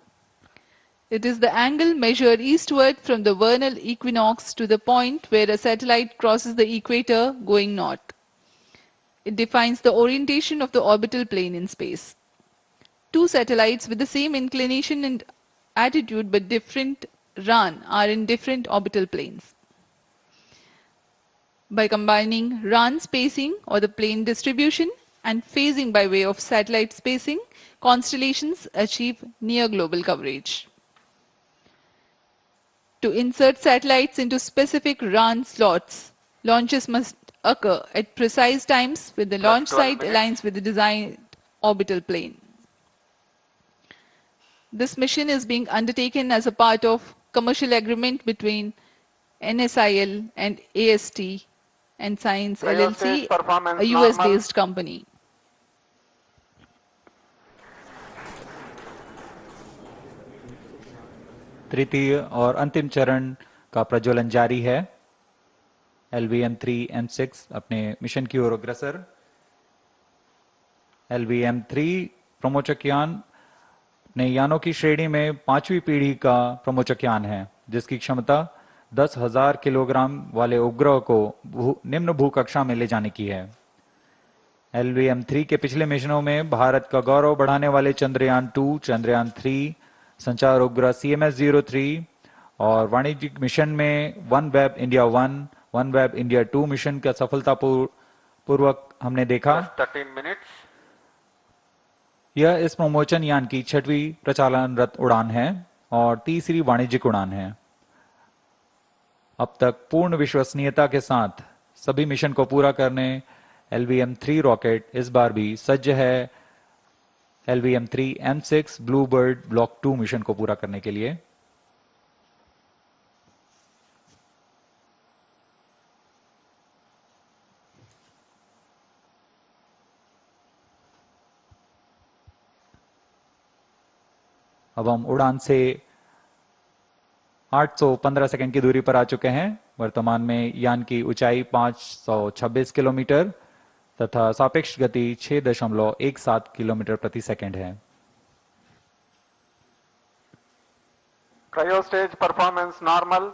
It is the angle measured eastward from the vernal equinox to the point where a satellite crosses the equator going north. It defines the orientation of the orbital plane in space. Two satellites with the same inclination and attitude but different RAN are in different orbital planes. By combining RAN spacing or the plane distribution and phasing by way of satellite spacing, constellations achieve near global coverage. To insert satellites into specific RAN slots, launches must occur at precise times when the launch site aligns with the designed orbital plane. This mission is being undertaken as a part of commercial agreement between NSIL and AST and Science LLC, a US-based company. तृतीय और अंतिम चरण का प्रज्वलन जारी है। LVM3 M6 अपने mission की ओर अग्रसर। LVM3 प्रमोचक यान अपने यानों की श्रेणी में 5वीं पीढ़ी का प्रमोचक यान है, जिसकी क्षमता 10,000 किलोग्राम वाले उपग्रह को निम्न भूकक्षा में ले जाने की है। LVM3 के पिछले मिशनों में भारत का गौरव बढ़ाने वाले चंद्रयान 2, चंद्रयान 3, संचार उपग्रह CMS-03 और वाणिज्यिक मिशन में OneWeb India 1, OneWeb India 2 mission का सफलतापूर्वक हमने देखा। 13 minutes. यह इस प्रमोचन यान की 6वीं प्रचालनरत उड़ान है और तीसरी वाणिज्यिक उड़ान है। अब तक पूर्ण विश्वसनीयता के साथ सभी मिशन को पूरा करने LVM3 रॉकेट इस बार भी सज्ज है LVM3 M6 Bluebird block 2 mission को पूरा करने के लिए। अब हम उड़ान से 815 सेकंड की दूरी पर आ चुके हैं। वर्तमान में यान की ऊंचाई 526 किलोमीटर तथा सापेक्ष गति 6.17 किलोमीटर प्रति सेकंड है। Cryo stage performance normal.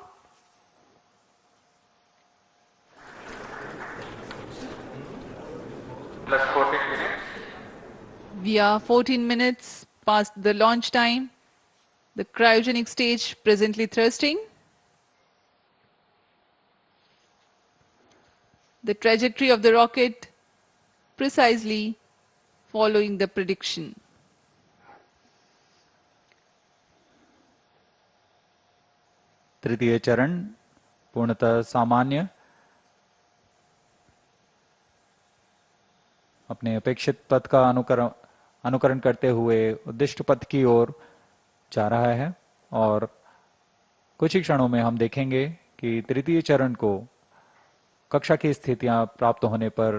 Plus 14 minutes. We are 14 minutes past the launch time. The cryogenic stage presently thrusting. The trajectory of the rocket precisely following the prediction. तृतीय चरण पूर्णतः सामान्य अपने अपेक्षित पथ का अनुकरण करते हुए उद्दिष्ट पथ की ओर जा रहा है और कुछ ही क्षणों में हम देखेंगे कि तृतीय चरण को कक्षा की स्थितियां प्राप्त होने पर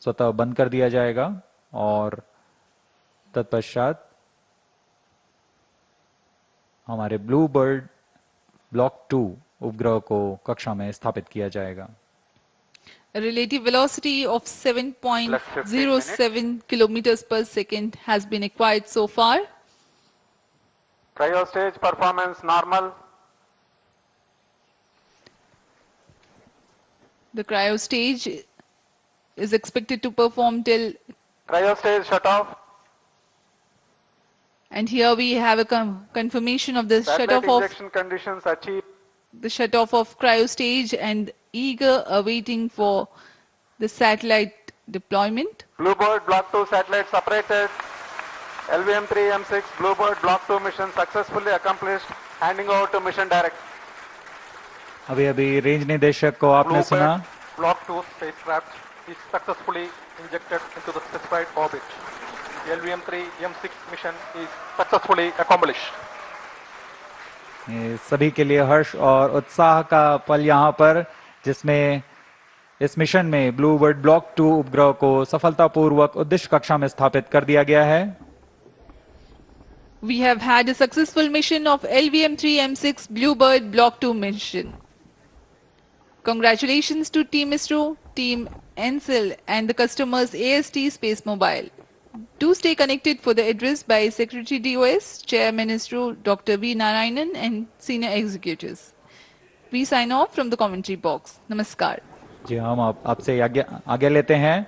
स्वतः बंद कर दिया जाएगा और तत्पश्चात हमारे ब्लू बर्ड ब्लॉक 2 उपग्रह को कक्षा में स्थापित किया जाएगा। A relative velocity of 7.07 kilometers per second has been acquired so far. Cryo stage performance normal. The cryo stage is expected to perform till Cryo stage shut off. And here we have a confirmation of the Satellite shut-off injection conditions achieved. The shut-off of cryo stage and eager awaiting for the satellite deployment. BLUEBIRD Block 2 satellite separated. LVM3 M6 BLUEBIRD Block 2 mission successfully accomplished. Handing over to mission director. अभी अभी range निदेशक को आपने सुना। Block 2 spacecraft is successfully injected into the specified orbit. The LVM3 M6 mission is successfully accomplished. ये सभी के लिए हर्ष और उत्साह का पल यहाँ पर, जिसमें इस मिशन में ब्लूबर्ड ब्लॉक 2 उपग्रह को सफलतापूर्वक उद्दिष्ट कक्षा में स्थापित कर दिया गया है। We have had a successful mission of LVM3 M6 BLUEBIRD Block 2 mission. Congratulations to Team ISRO, Team NCL and the customers AST Space Mobile. Do stay connected for the address by Secretary DOS, Chairman ISRO Dr. V. Narayanan and senior executives. We sign off from the commentary box. Namaskar. जी हम आपसे आज्ञा लेते हैं।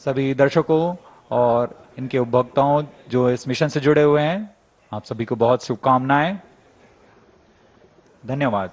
सभी दर्शकों और इनके उपभोक्ताओं जो इस मिशन से जुड़े हुए हैं, आप सभी को बहुत शुभकामनाएं। धन्यवाद।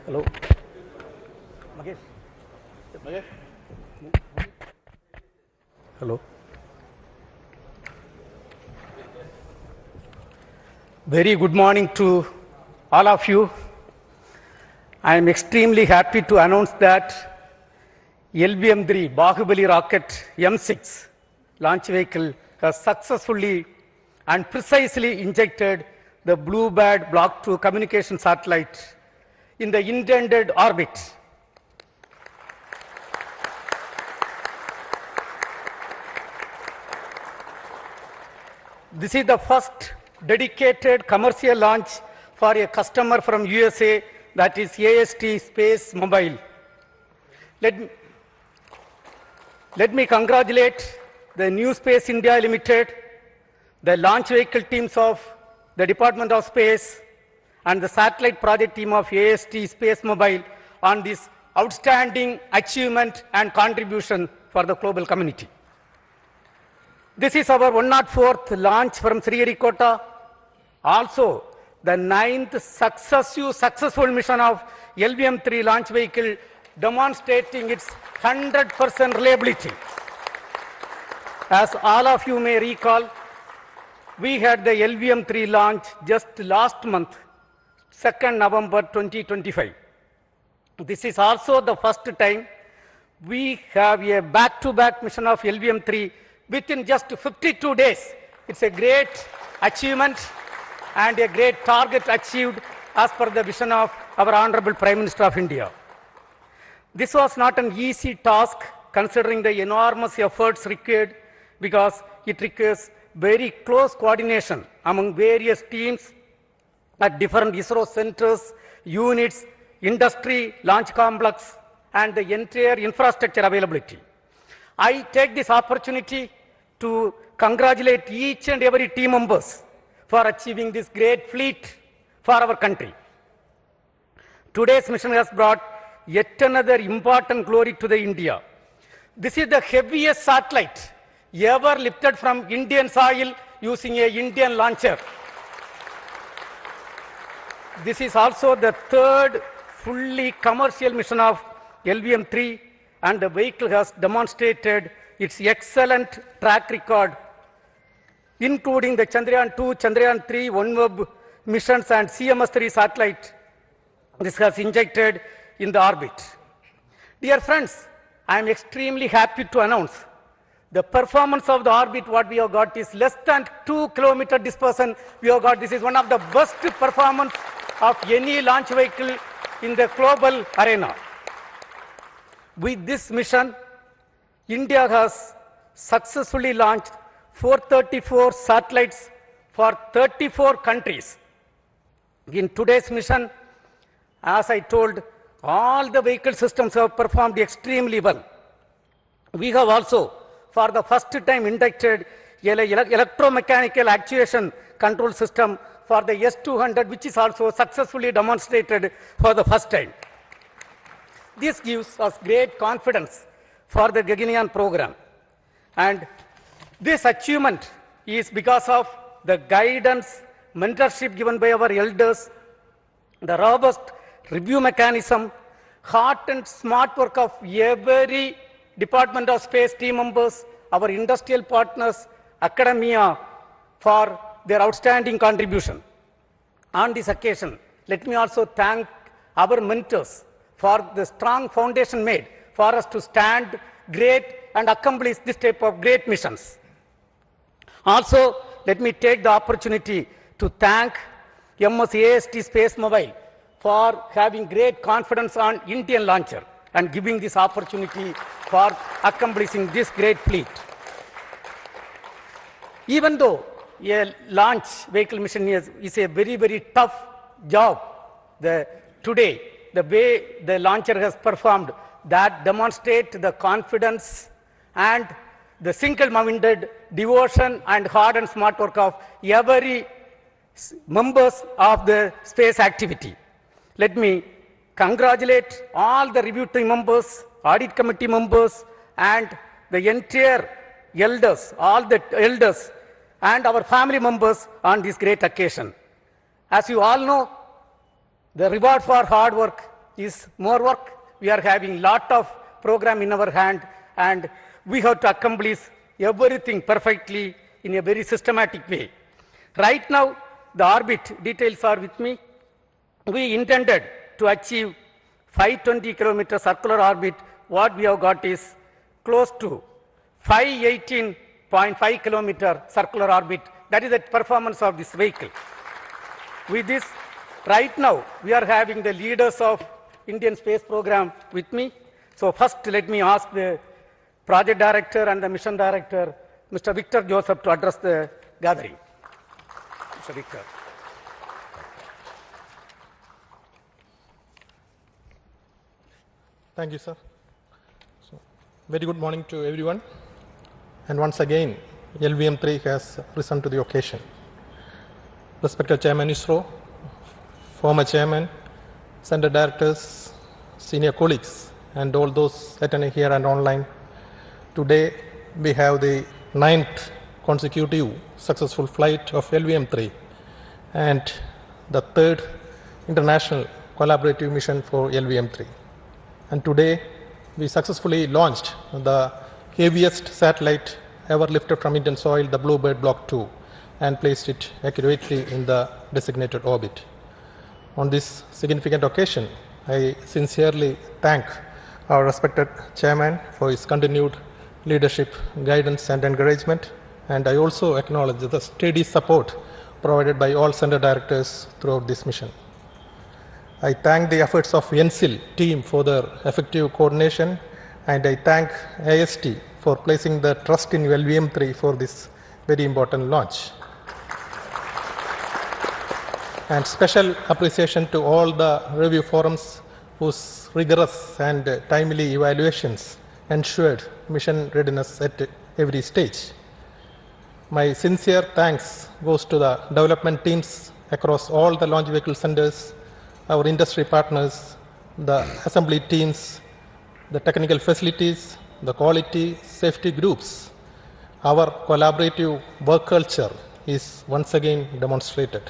Hello. Magesh. Hello. Very good morning to all of you. I am extremely happy to announce that LVM3 Bahubali rocket M6 launch vehicle has successfully and precisely injected the BLUEBIRD Block 2 communication satellite in the intended orbit. This is the first dedicated commercial launch for a customer from USA, that is AST Space Mobile. Let me congratulate the New Space India Limited, the launch vehicle teams of the Department of Space, and the satellite project team of AST Space Mobile on this outstanding achievement and contribution for the global community. This is our 104th launch from Sriharikota, also the 9th successful mission of LVM3 launch vehicle, demonstrating its 100% reliability. As all of you may recall, we had the LVM3 launch just last month, 2nd November 2025. This is also the first time we have a back-to-back mission of LVM3 within just 52 days. It's a great achievement and a great target achieved as per the vision of our Honorable Prime Minister of India. This was not an easy task considering the enormous efforts required, because it requires very close coordination among various teams at different ISRO centers, units, industry, launch complex, and the entire infrastructure availability. I take this opportunity to congratulate each and every team members for achieving this great feat for our country. Today's mission has brought yet another important glory to the India. This is the heaviest satellite ever lifted from Indian soil using a Indian launcher. This is also the third fully commercial mission of LVM3, and the vehicle has demonstrated its excellent track record, including the Chandrayaan-2, Chandrayaan-3, OneWeb missions and CMS-3 satellite. This has injected in the orbit. Dear friends, I am extremely happy to announce the performance of the orbit what we have got is less than 2 kilometer dispersion we have got. This is one of the best performance of any launch vehicle in the global arena. With this mission, India has successfully launched 434 satellites for 34 countries. In today's mission, as I told, all the vehicle systems have performed extremely well. We have also, for the first time, inducted electromechanical actuation control system for the S-200, which is also successfully demonstrated for the first time. This gives us great confidence for the Gaganyaan program. And this achievement is because of the guidance, mentorship given by our elders, the robust review mechanism, hard and smart work of every Department of Space team members, our industrial partners, academia, for their outstanding contribution. On this occasion, let me also thank our mentors for the strong foundation made for us to stand great and accomplish this type of great missions. Also, let me take the opportunity to thank AST Space Mobile for having great confidence on Indian launcher and giving this opportunity for accomplishing this great feat. Even though a launch vehicle mission is a very, very tough job, today, the way the launcher has performed, that demonstrates the confidence and the single-minded devotion and hard and smart work of every members of the space activity. Let me congratulate all the review team members, audit committee members, and the entire elders, all the elders, and our family members on this great occasion. As you all know, the reward for hard work is more work. We are having lot of program in our hand, and we have to accomplish everything perfectly in a very systematic way. Right now, the orbit details are with me. We intended to achieve 520 kilometer circular orbit. What we have got is close to 518.5 kilometer circular orbit. That is the performance of this vehicle. With this, right now, we are having the leaders of Indian space program with me. So first, let me ask the project director and the mission director, Mr. Victor Joseph, to address the gathering. Mr. Victor. Thank you, sir. So, very good morning to everyone. And once again, LVM3 has risen to the occasion. Respected Chairman ISRO, former Chairman, Center Directors, senior colleagues, and all those attending here and online. Today, we have the 9th consecutive successful flight of LVM3 and the 3rd international collaborative mission for LVM3. And today, we successfully launched the heaviest satellite ever lifted from Indian soil, the BLUEBIRD Block 2, and placed it accurately in the designated orbit. On this significant occasion, I sincerely thank our respected Chairman for his continued leadership, guidance, and encouragement, and I also acknowledge the steady support provided by all Center Directors throughout this mission. I thank the efforts of NCIL team for their effective coordination, and I thank AST for placing the trust in LVM3 for this very important launch. And special appreciation to all the review forums whose rigorous and timely evaluations ensured mission readiness at every stage. My sincere thanks goes to the development teams across all the launch vehicle centers, our industry partners, the assembly teams, the technical facilities, the quality safety groups. Our collaborative work culture is once again demonstrated.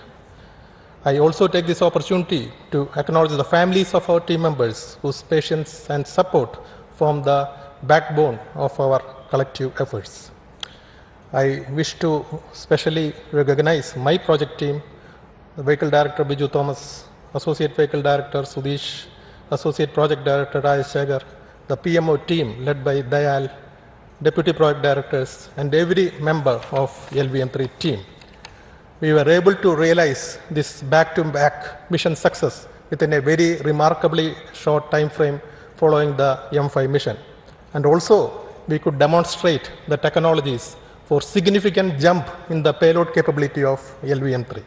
I also take this opportunity to acknowledge the families of our team members whose patience and support form the backbone of our collective efforts. I wish to specially recognize my project team, the Vehicle Director Biju Thomas, Associate Vehicle Director Sudesh, Associate Project Director Rajesh Shagar, the PMO team led by Dayal, Deputy Project Directors, and every member of LVM3 team. We were able to realize this back-to-back mission success within a very remarkably short time frame following the M5 mission. And also, we could demonstrate the technologies for significant jump in the payload capability of LVM3.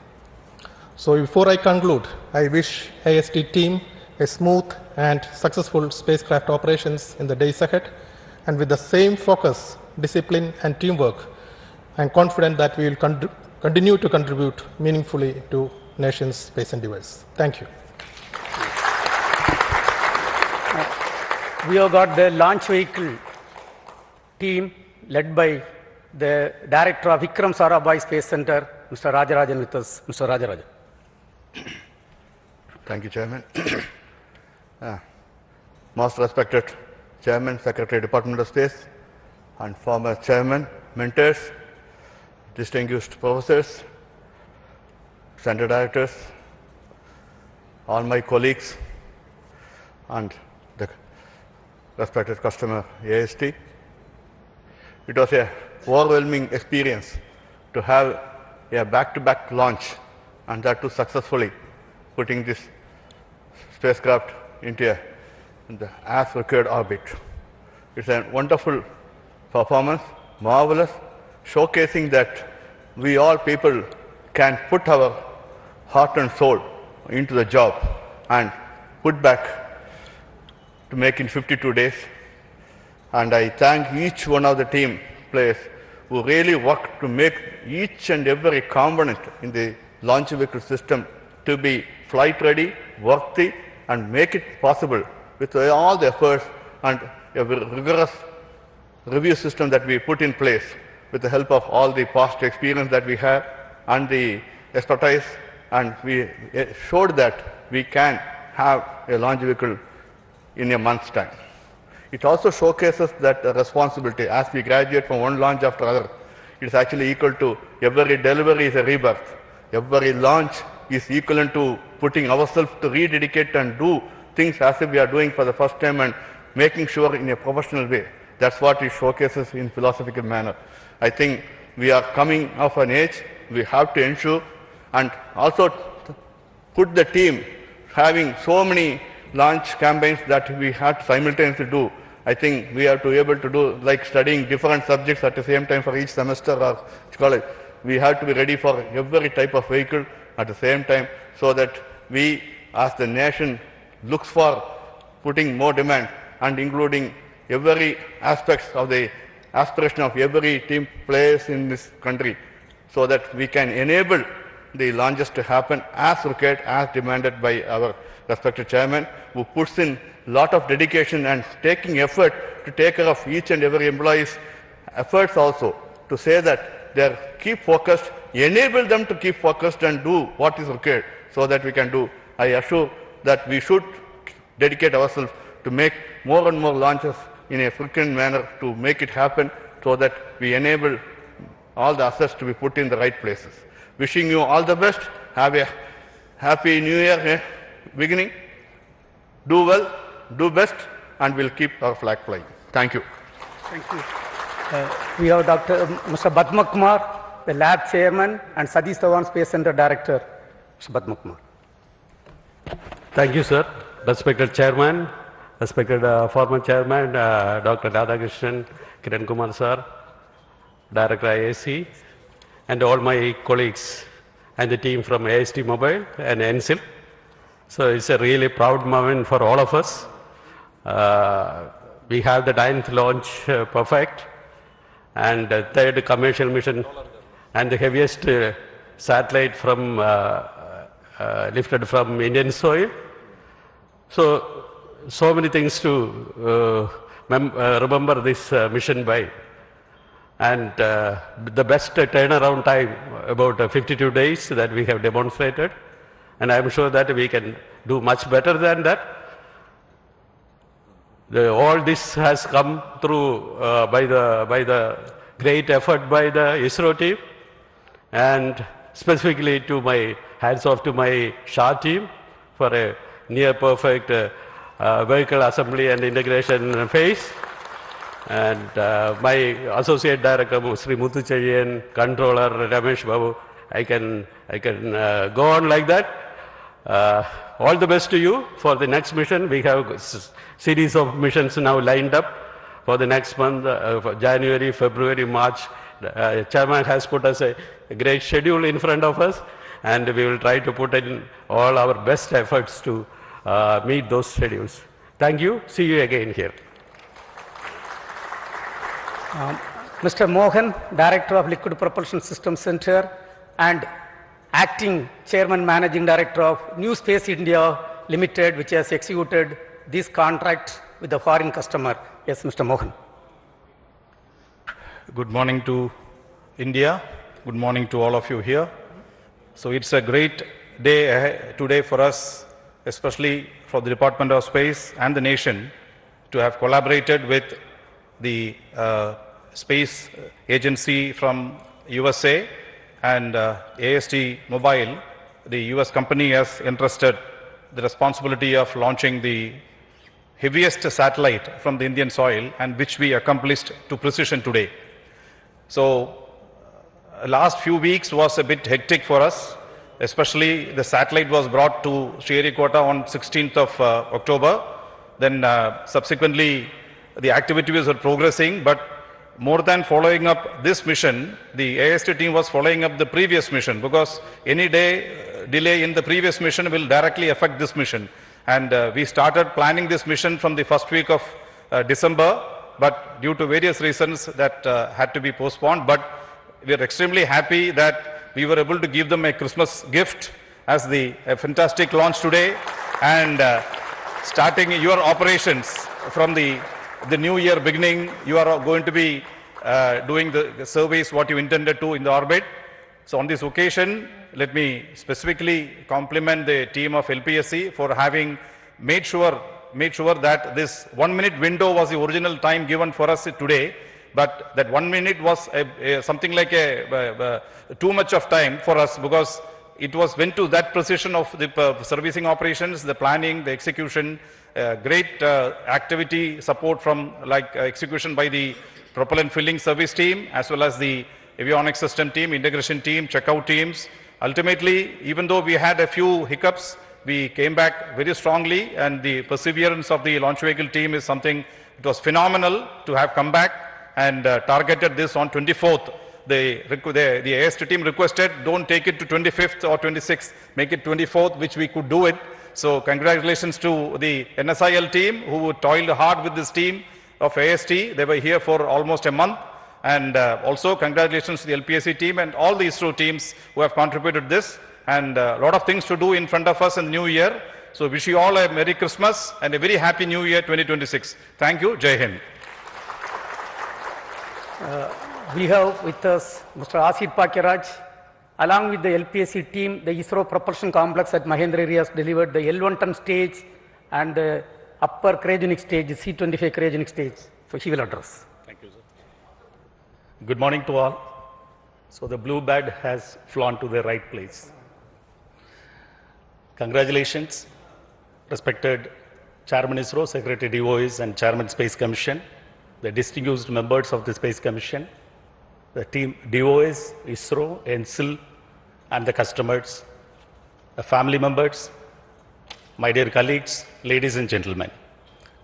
So before I conclude, I wish AST team a smooth and successful spacecraft operations in the days ahead. And with the same focus, discipline, and teamwork, I'm confident that we will continue to contribute meaningfully to nation's space endeavors. Thank you. We have got the launch vehicle team led by the Director of Vikram Sarabhai Space Center, Mr. Rajarajan with us. Mr. Rajarajan. Thank you, Chairman. Most respected Chairman, Secretary, Department of Space, and former Chairman, mentors, distinguished professors, Center Directors, all my colleagues, and the respected customer, AST. It was an overwhelming experience to have a back-to-back launch, and that too successfully, putting this spacecraft into the as required orbit. It's a wonderful performance, marvelous, showcasing that we all people can put our heart and soul into the job and put back to make in 52 days. And I thank each one of the team players who really worked to make each and every component in the launch vehicle system to be flight ready, worthy, and make it possible with all the efforts and a rigorous review system that we put in place with the help of all the past experience that we have and the expertise, and we showed that we can have a launch vehicle in a month's time. It also showcases that responsibility as we graduate from one launch after other. It is actually equal to every delivery is a rebirth. Every launch is equivalent to putting ourselves to rededicate and do things as if we are doing for the first time and making sure in a professional way. That's what it showcases in philosophical manner. I think we are coming of an age, we have to ensure and also put the team having so many launch campaigns that we had to simultaneously do. I think we have to be able to do like studying different subjects at the same time for each semester or call it we have to be ready for every type of vehicle at the same time, so that we as the nation looks for putting more demand and including every aspects of the aspiration of every team players in this country, so that we can enable the launches to happen as required, as demanded by our respected chairman, who puts in lot of dedication and taking effort to take care of each and every employee's efforts also, to say that they keep focused, enable them to keep focused and do what is required so that we can do. I assure that we should dedicate ourselves to make more and more launches in a frequent manner to make it happen, so that we enable all the assets to be put in the right places. Wishing you all the best. Have a happy new year beginning. Do well, do best, and we'll keep our flag flying. Thank you. Thank you. We have Mr. Padma Kumar, the lab chairman, and Satish Dhawan, Space Center director. Mr. Padma Kumar. Thank you, sir. Respected chairman, respected former chairman, Dr. Radhakrishnan, Kiran Kumar sir, director IAC, and all my colleagues and the team from AST Mobile and NSIL. So it's a really proud moment for all of us. We have the 9th launch perfect, and the 3rd commercial mission, and the heaviest satellite from lifted from Indian soil. So many things to remember this mission by. And the best turnaround time, about 52 days that we have demonstrated. And I'm sure that we can do much better than that. All this has come through by the great effort by the ISRO team, and specifically to my hats off to my SHA team for a near perfect vehicle assembly and integration phase. And my associate director, Sri Muthu Cheyan, controller Ramesh Babu, I can go on like that. All the best to you for the next mission. We have a series of missions now lined up for the next month, for January, February, March. Chairman has put us a great schedule in front of us, and we will try to put in all our best efforts to meet those schedules. Thank you. See you again here. Mr. Mohan, Director of Liquid Propulsion Systems Center and Acting Chairman Managing Director of New Space India Limited, which has executed this contract with the foreign customer. Yes, Mr. Mohan. Good morning to India. Good morning to all of you here. So it's a great day today for us, especially for the Department of Space and the nation, to have collaborated with the space agency from USA and AST Mobile. The US company has entrusted the responsibility of launching the heaviest satellite from the Indian soil, and which we accomplished to precision today. So last few weeks was a bit hectic for us, especially the satellite was brought to Sriharikota on 16th of October. Then subsequently the activities were progressing, but more than following up this mission, the AST team was following up the previous mission, because any delay in the previous mission will directly affect this mission. And we started planning this mission from the first week of December, but due to various reasons that had to be postponed. But we are extremely happy that we were able to give them a Christmas gift as a fantastic launch today, and starting your operations from the new year beginning, you are going to be doing the service what you intended to in the orbit. So on this occasion, let me specifically compliment the team of LPSC for having made sure that this 1 minute window was the original time given for us today, but that 1 minute was something like too much of time for us, because it went to that precision of the servicing operations, the planning, the execution, great activity support from execution by the propellant filling service team, as well as the avionics system team, integration team, checkout teams. Ultimately, even though we had a few hiccups, we came back very strongly, and the perseverance of the launch vehicle team is something, it was phenomenal to have come back and targeted this on 24th the AST team requested, don't take it to 25th or 26th, make it 24th, which we could do it. So congratulations to the NSIL team who toiled hard with this team of AST. They were here for almost a month. And also congratulations to the LPSC team and all the ISRO teams who have contributed this. And a lot of things to do in front of us in the new year. So wish you all a Merry Christmas and a very Happy New Year 2026. Thank you. Jai Hind. We have with us Mr. Asit Pakiraj. Along with the LPSC team, the ISRO propulsion complex at Mahendragiri has delivered the L1 ton stage and the upper cryogenic stage, the C-25 cryogenic stage. So he will address. Thank you, sir. Good morning to all. So the BLUEBIRD has flown to the right place. Congratulations, respected Chairman ISRO, Secretary DOIs and Chairman Space Commission, the distinguished members of the Space Commission, the team DOIs, ISRO, NSIL, and the customers, the family members, my dear colleagues, ladies and gentlemen.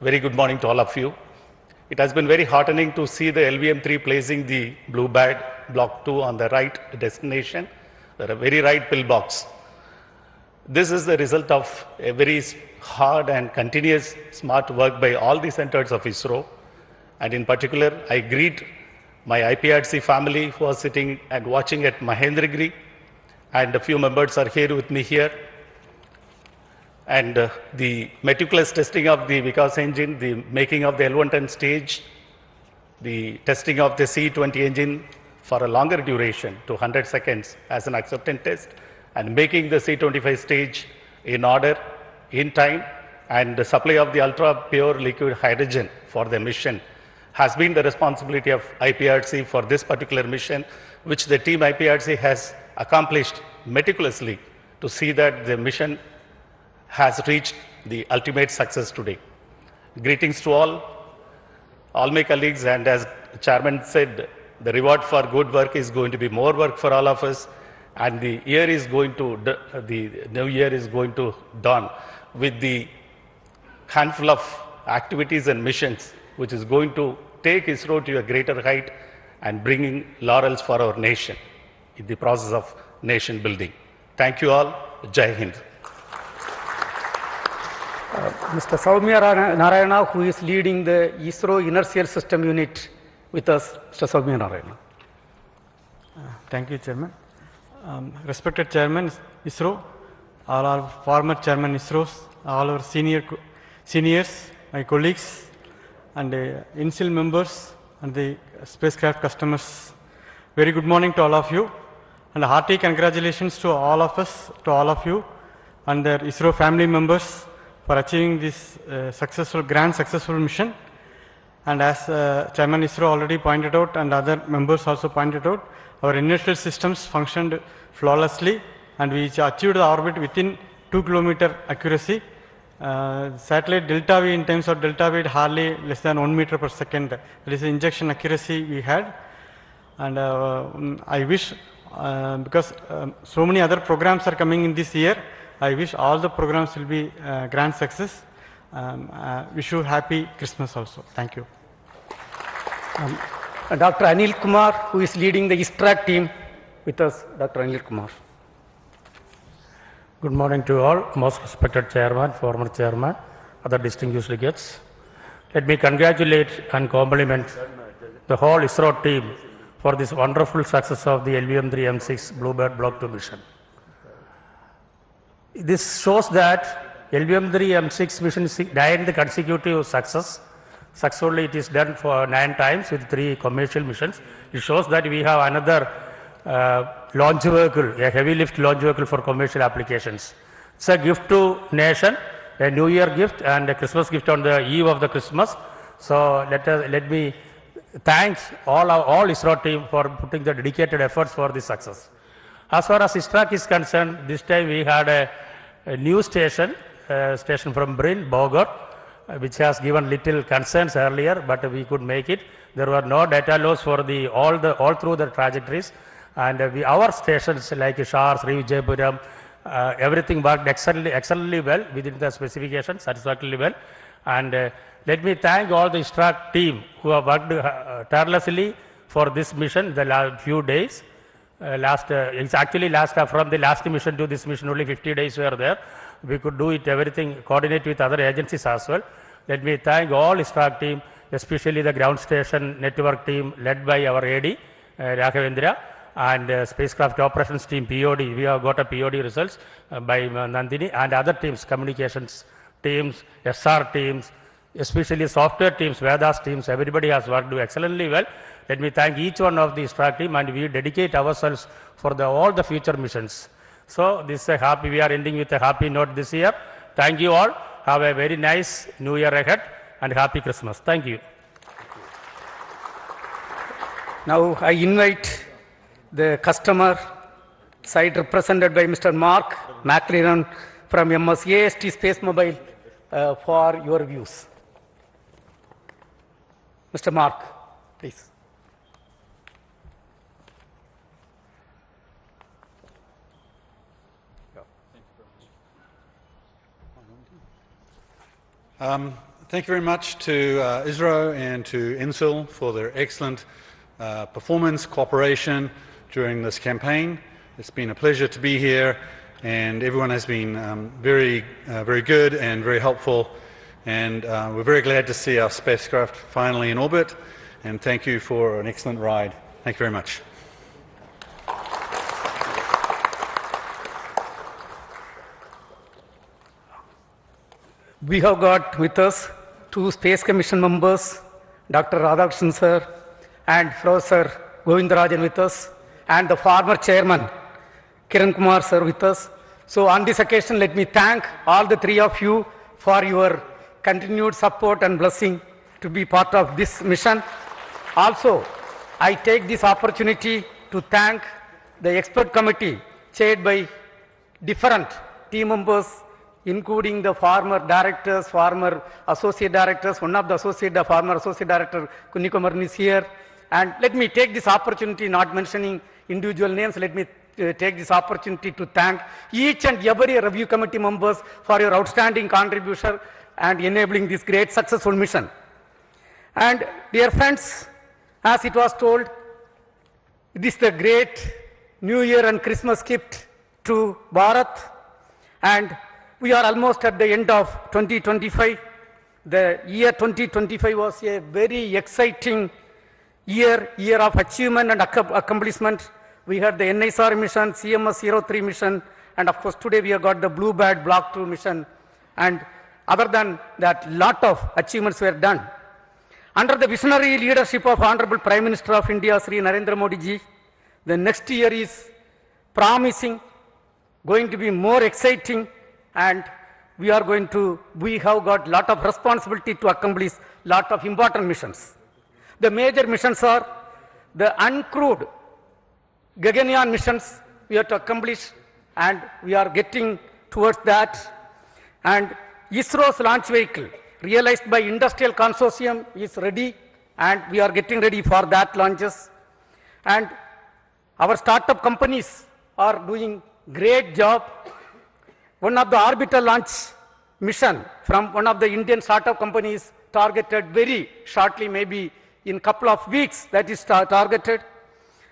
Very good morning to all of you. It has been very heartening to see the LVM3 placing the BLUEBIRD Block 2 on the right destination, the very right pillbox. This is the result of a very hard and continuous smart work by all the centers of ISRO. And in particular, I greet my IPRC family who are sitting and watching at Mahendragiri, and a few members are here with me here. And the meticulous testing of the Vikas engine, the making of the L1 ton stage, the testing of the C-20 engine for a longer duration to 100 seconds as an acceptance test, and making the C-25 stage in order, in time, and the supply of the ultra-pure liquid hydrogen for the mission has been the responsibility of IPRC for this particular mission, which the team IPRC has accomplished meticulously to see that the mission has reached the ultimate success today. Greetings to all my colleagues, and as Chairman said, the reward for good work is going to be more work for all of us, and the new year is going to dawn with the handful of activities and missions which is going to take ISRO to a greater height and bringing laurels for our nation in the process of nation building. Thank you all. Jai Hind. Mr. Soumya Narayana, who is leading the ISRO Inertial System Unit with us. Mr. Soumya Narayana. Thank you, Chairman. Respected Chairman ISRO, all our former Chairman ISROs, all our seniors, my colleagues, and NSIL members and the spacecraft customers. Very good morning to all of you, and hearty congratulations to all of us, to all of you and their ISRO family members for achieving this grand successful mission. And as Chairman ISRO already pointed out and other members also pointed out, our inertial systems functioned flawlessly and we achieved the orbit within 2 km accuracy. Satellite delta V, in terms of delta V, hardly less than 1 meter per second. That is the injection accuracy we had. And I wish, because so many other programs are coming in this year, I wish all the programs will be grand success. Wish you happy Christmas also. Thank you. Dr. Anil Kumar, who is leading the ISTRAC team with us. Dr. Anil Kumar. Good morning to all, most respected Chairman, former Chairman, other distinguished guests. Let me congratulate and compliment the whole ISRO team for this wonderful success of the LVM3 M6 BLUEBIRD Block 2 mission. This shows that LVM3 M6 mission is 9th consecutive success. Successfully it is done for 9 times with 3 commercial missions. It shows that we have another launch vehicle, a heavy lift launch vehicle for commercial applications. It's a gift to nation, a New Year gift and a Christmas gift on the eve of the Christmas. So let me thank all ISRO team for putting the dedicated efforts for this success. As far as ISTRAC is concerned, this time we had a new station from Brin, Bogor, which has given little concerns earlier, but we could make it. There were no data loss for all through the trajectories. And our stations like Shar, Sri Vijayapuram, everything worked excellently well within the specifications, satisfactorily well. And let me thank all the ISTRAC team who have worked tirelessly for this mission the few days. It's actually from the last mission to this mission only 50 days were there. We could do it everything, coordinate with other agencies as well. Let me thank all STAC team, especially the ground station network team led by our AD, Raghavendra, and spacecraft operations team, POD. We have got a POD results by Nandini, and other teams, communications teams, SR teams, especially software teams, Vedas teams, everybody has worked excellently well. Let me thank each one of the STAC team, and we dedicate ourselves for all the future missions. So this is we are ending with a happy note this year. Thank you all. Have a very nice New Year ahead and happy Christmas. Thank you. Now I invite the customer side represented by Mr. Mark McLaren from MS AST Space Mobile for your views. Mr. Mark, please. Thank you very much to ISRO and to INSIL for their excellent performance, cooperation during this campaign. It's been a pleasure to be here, and everyone has been very good and very helpful, and we're very glad to see our spacecraft finally in orbit, and thank you for an excellent ride. Thank you very much. We have got with us two Space Commission members, Dr. Radhakrishnan sir and Professor Govindarajan with us, and the former chairman, Kiran Kumar sir with us. So on this occasion, let me thank all the three of you for your continued support and blessing to be part of this mission. Also, I take this opportunity to thank the expert committee chaired by different team members, including the former directors, former associate directors. One of the former associate director, Kunnikumaran, is here. And let me take this opportunity, not mentioning individual names, let me take this opportunity to thank each and every review committee members for your outstanding contribution and enabling this great successful mission. And dear friends, as it was told, this is the great New Year and Christmas gift to Bharat, and we are almost at the end of 2025. The year 2025 was a very exciting year of achievement and accomplishment. We had the NISR mission, CMS-03 mission, and of course today we have got the BLUEBIRD Block 2 mission. And other than that, lot of achievements were done. Under the visionary leadership of Honorable Prime Minister of India, Sri Narendra Modi ji, the next year is promising, going to be more exciting, and we have got lot of responsibility to accomplish lot of important missions. The major missions are the uncrewed Gaganyaan missions we have to accomplish, and we are getting towards that. And ISRO's launch vehicle, realized by industrial consortium, is ready, and we are getting ready for that launches. And our startup companies are doing great job. One of the orbital launch mission from one of the Indian startup companies targeted very shortly, maybe in couple of weeks, that is targeted.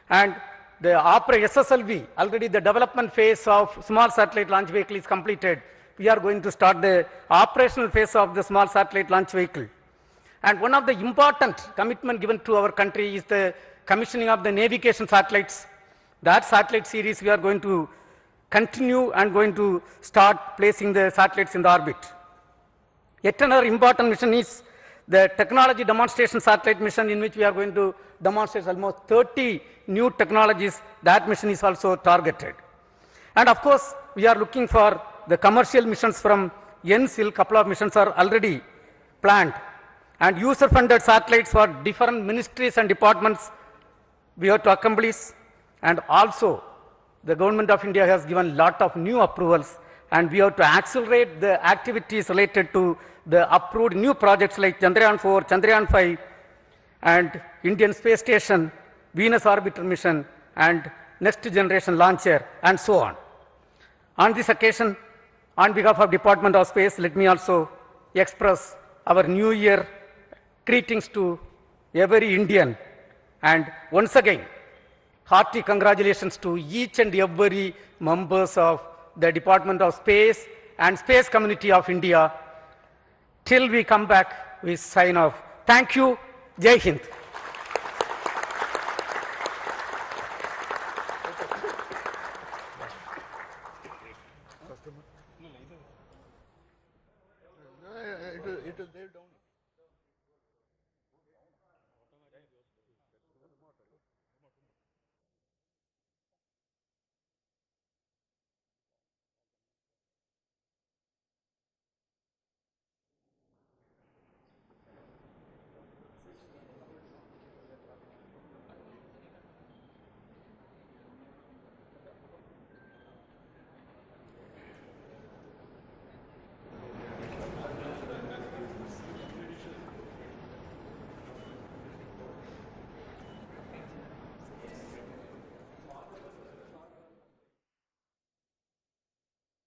And the SSLV, already the development phase of small satellite launch vehicle is completed. We are going to start the operational phase of the small satellite launch vehicle. And one of the important commitment given to our country is the commissioning of the navigation satellites. That satellite series we are going to continue and going to start placing the satellites in the orbit. Yet another important mission is the technology demonstration satellite mission, in which we are going to demonstrate almost 30 new technologies. That mission is also targeted. And of course, we are looking for the commercial missions from NSIL. Couple of missions are already planned. And user-funded satellites for different ministries and departments we have to accomplish. And also, the government of India has given lot of new approvals, and we have to accelerate the activities related to the approved new projects like Chandrayaan 4, Chandrayaan 5, and Indian Space Station, Venus Orbiter Mission, and Next Generation Launcher, and so on. On this occasion, on behalf of Department of Space, let me also express our New Year greetings to every Indian, And once again, hearty congratulations to each and every members of the Department of Space and Space Community of India. Till we come back, we sign off. Thank you. Jai Hind. It is there down.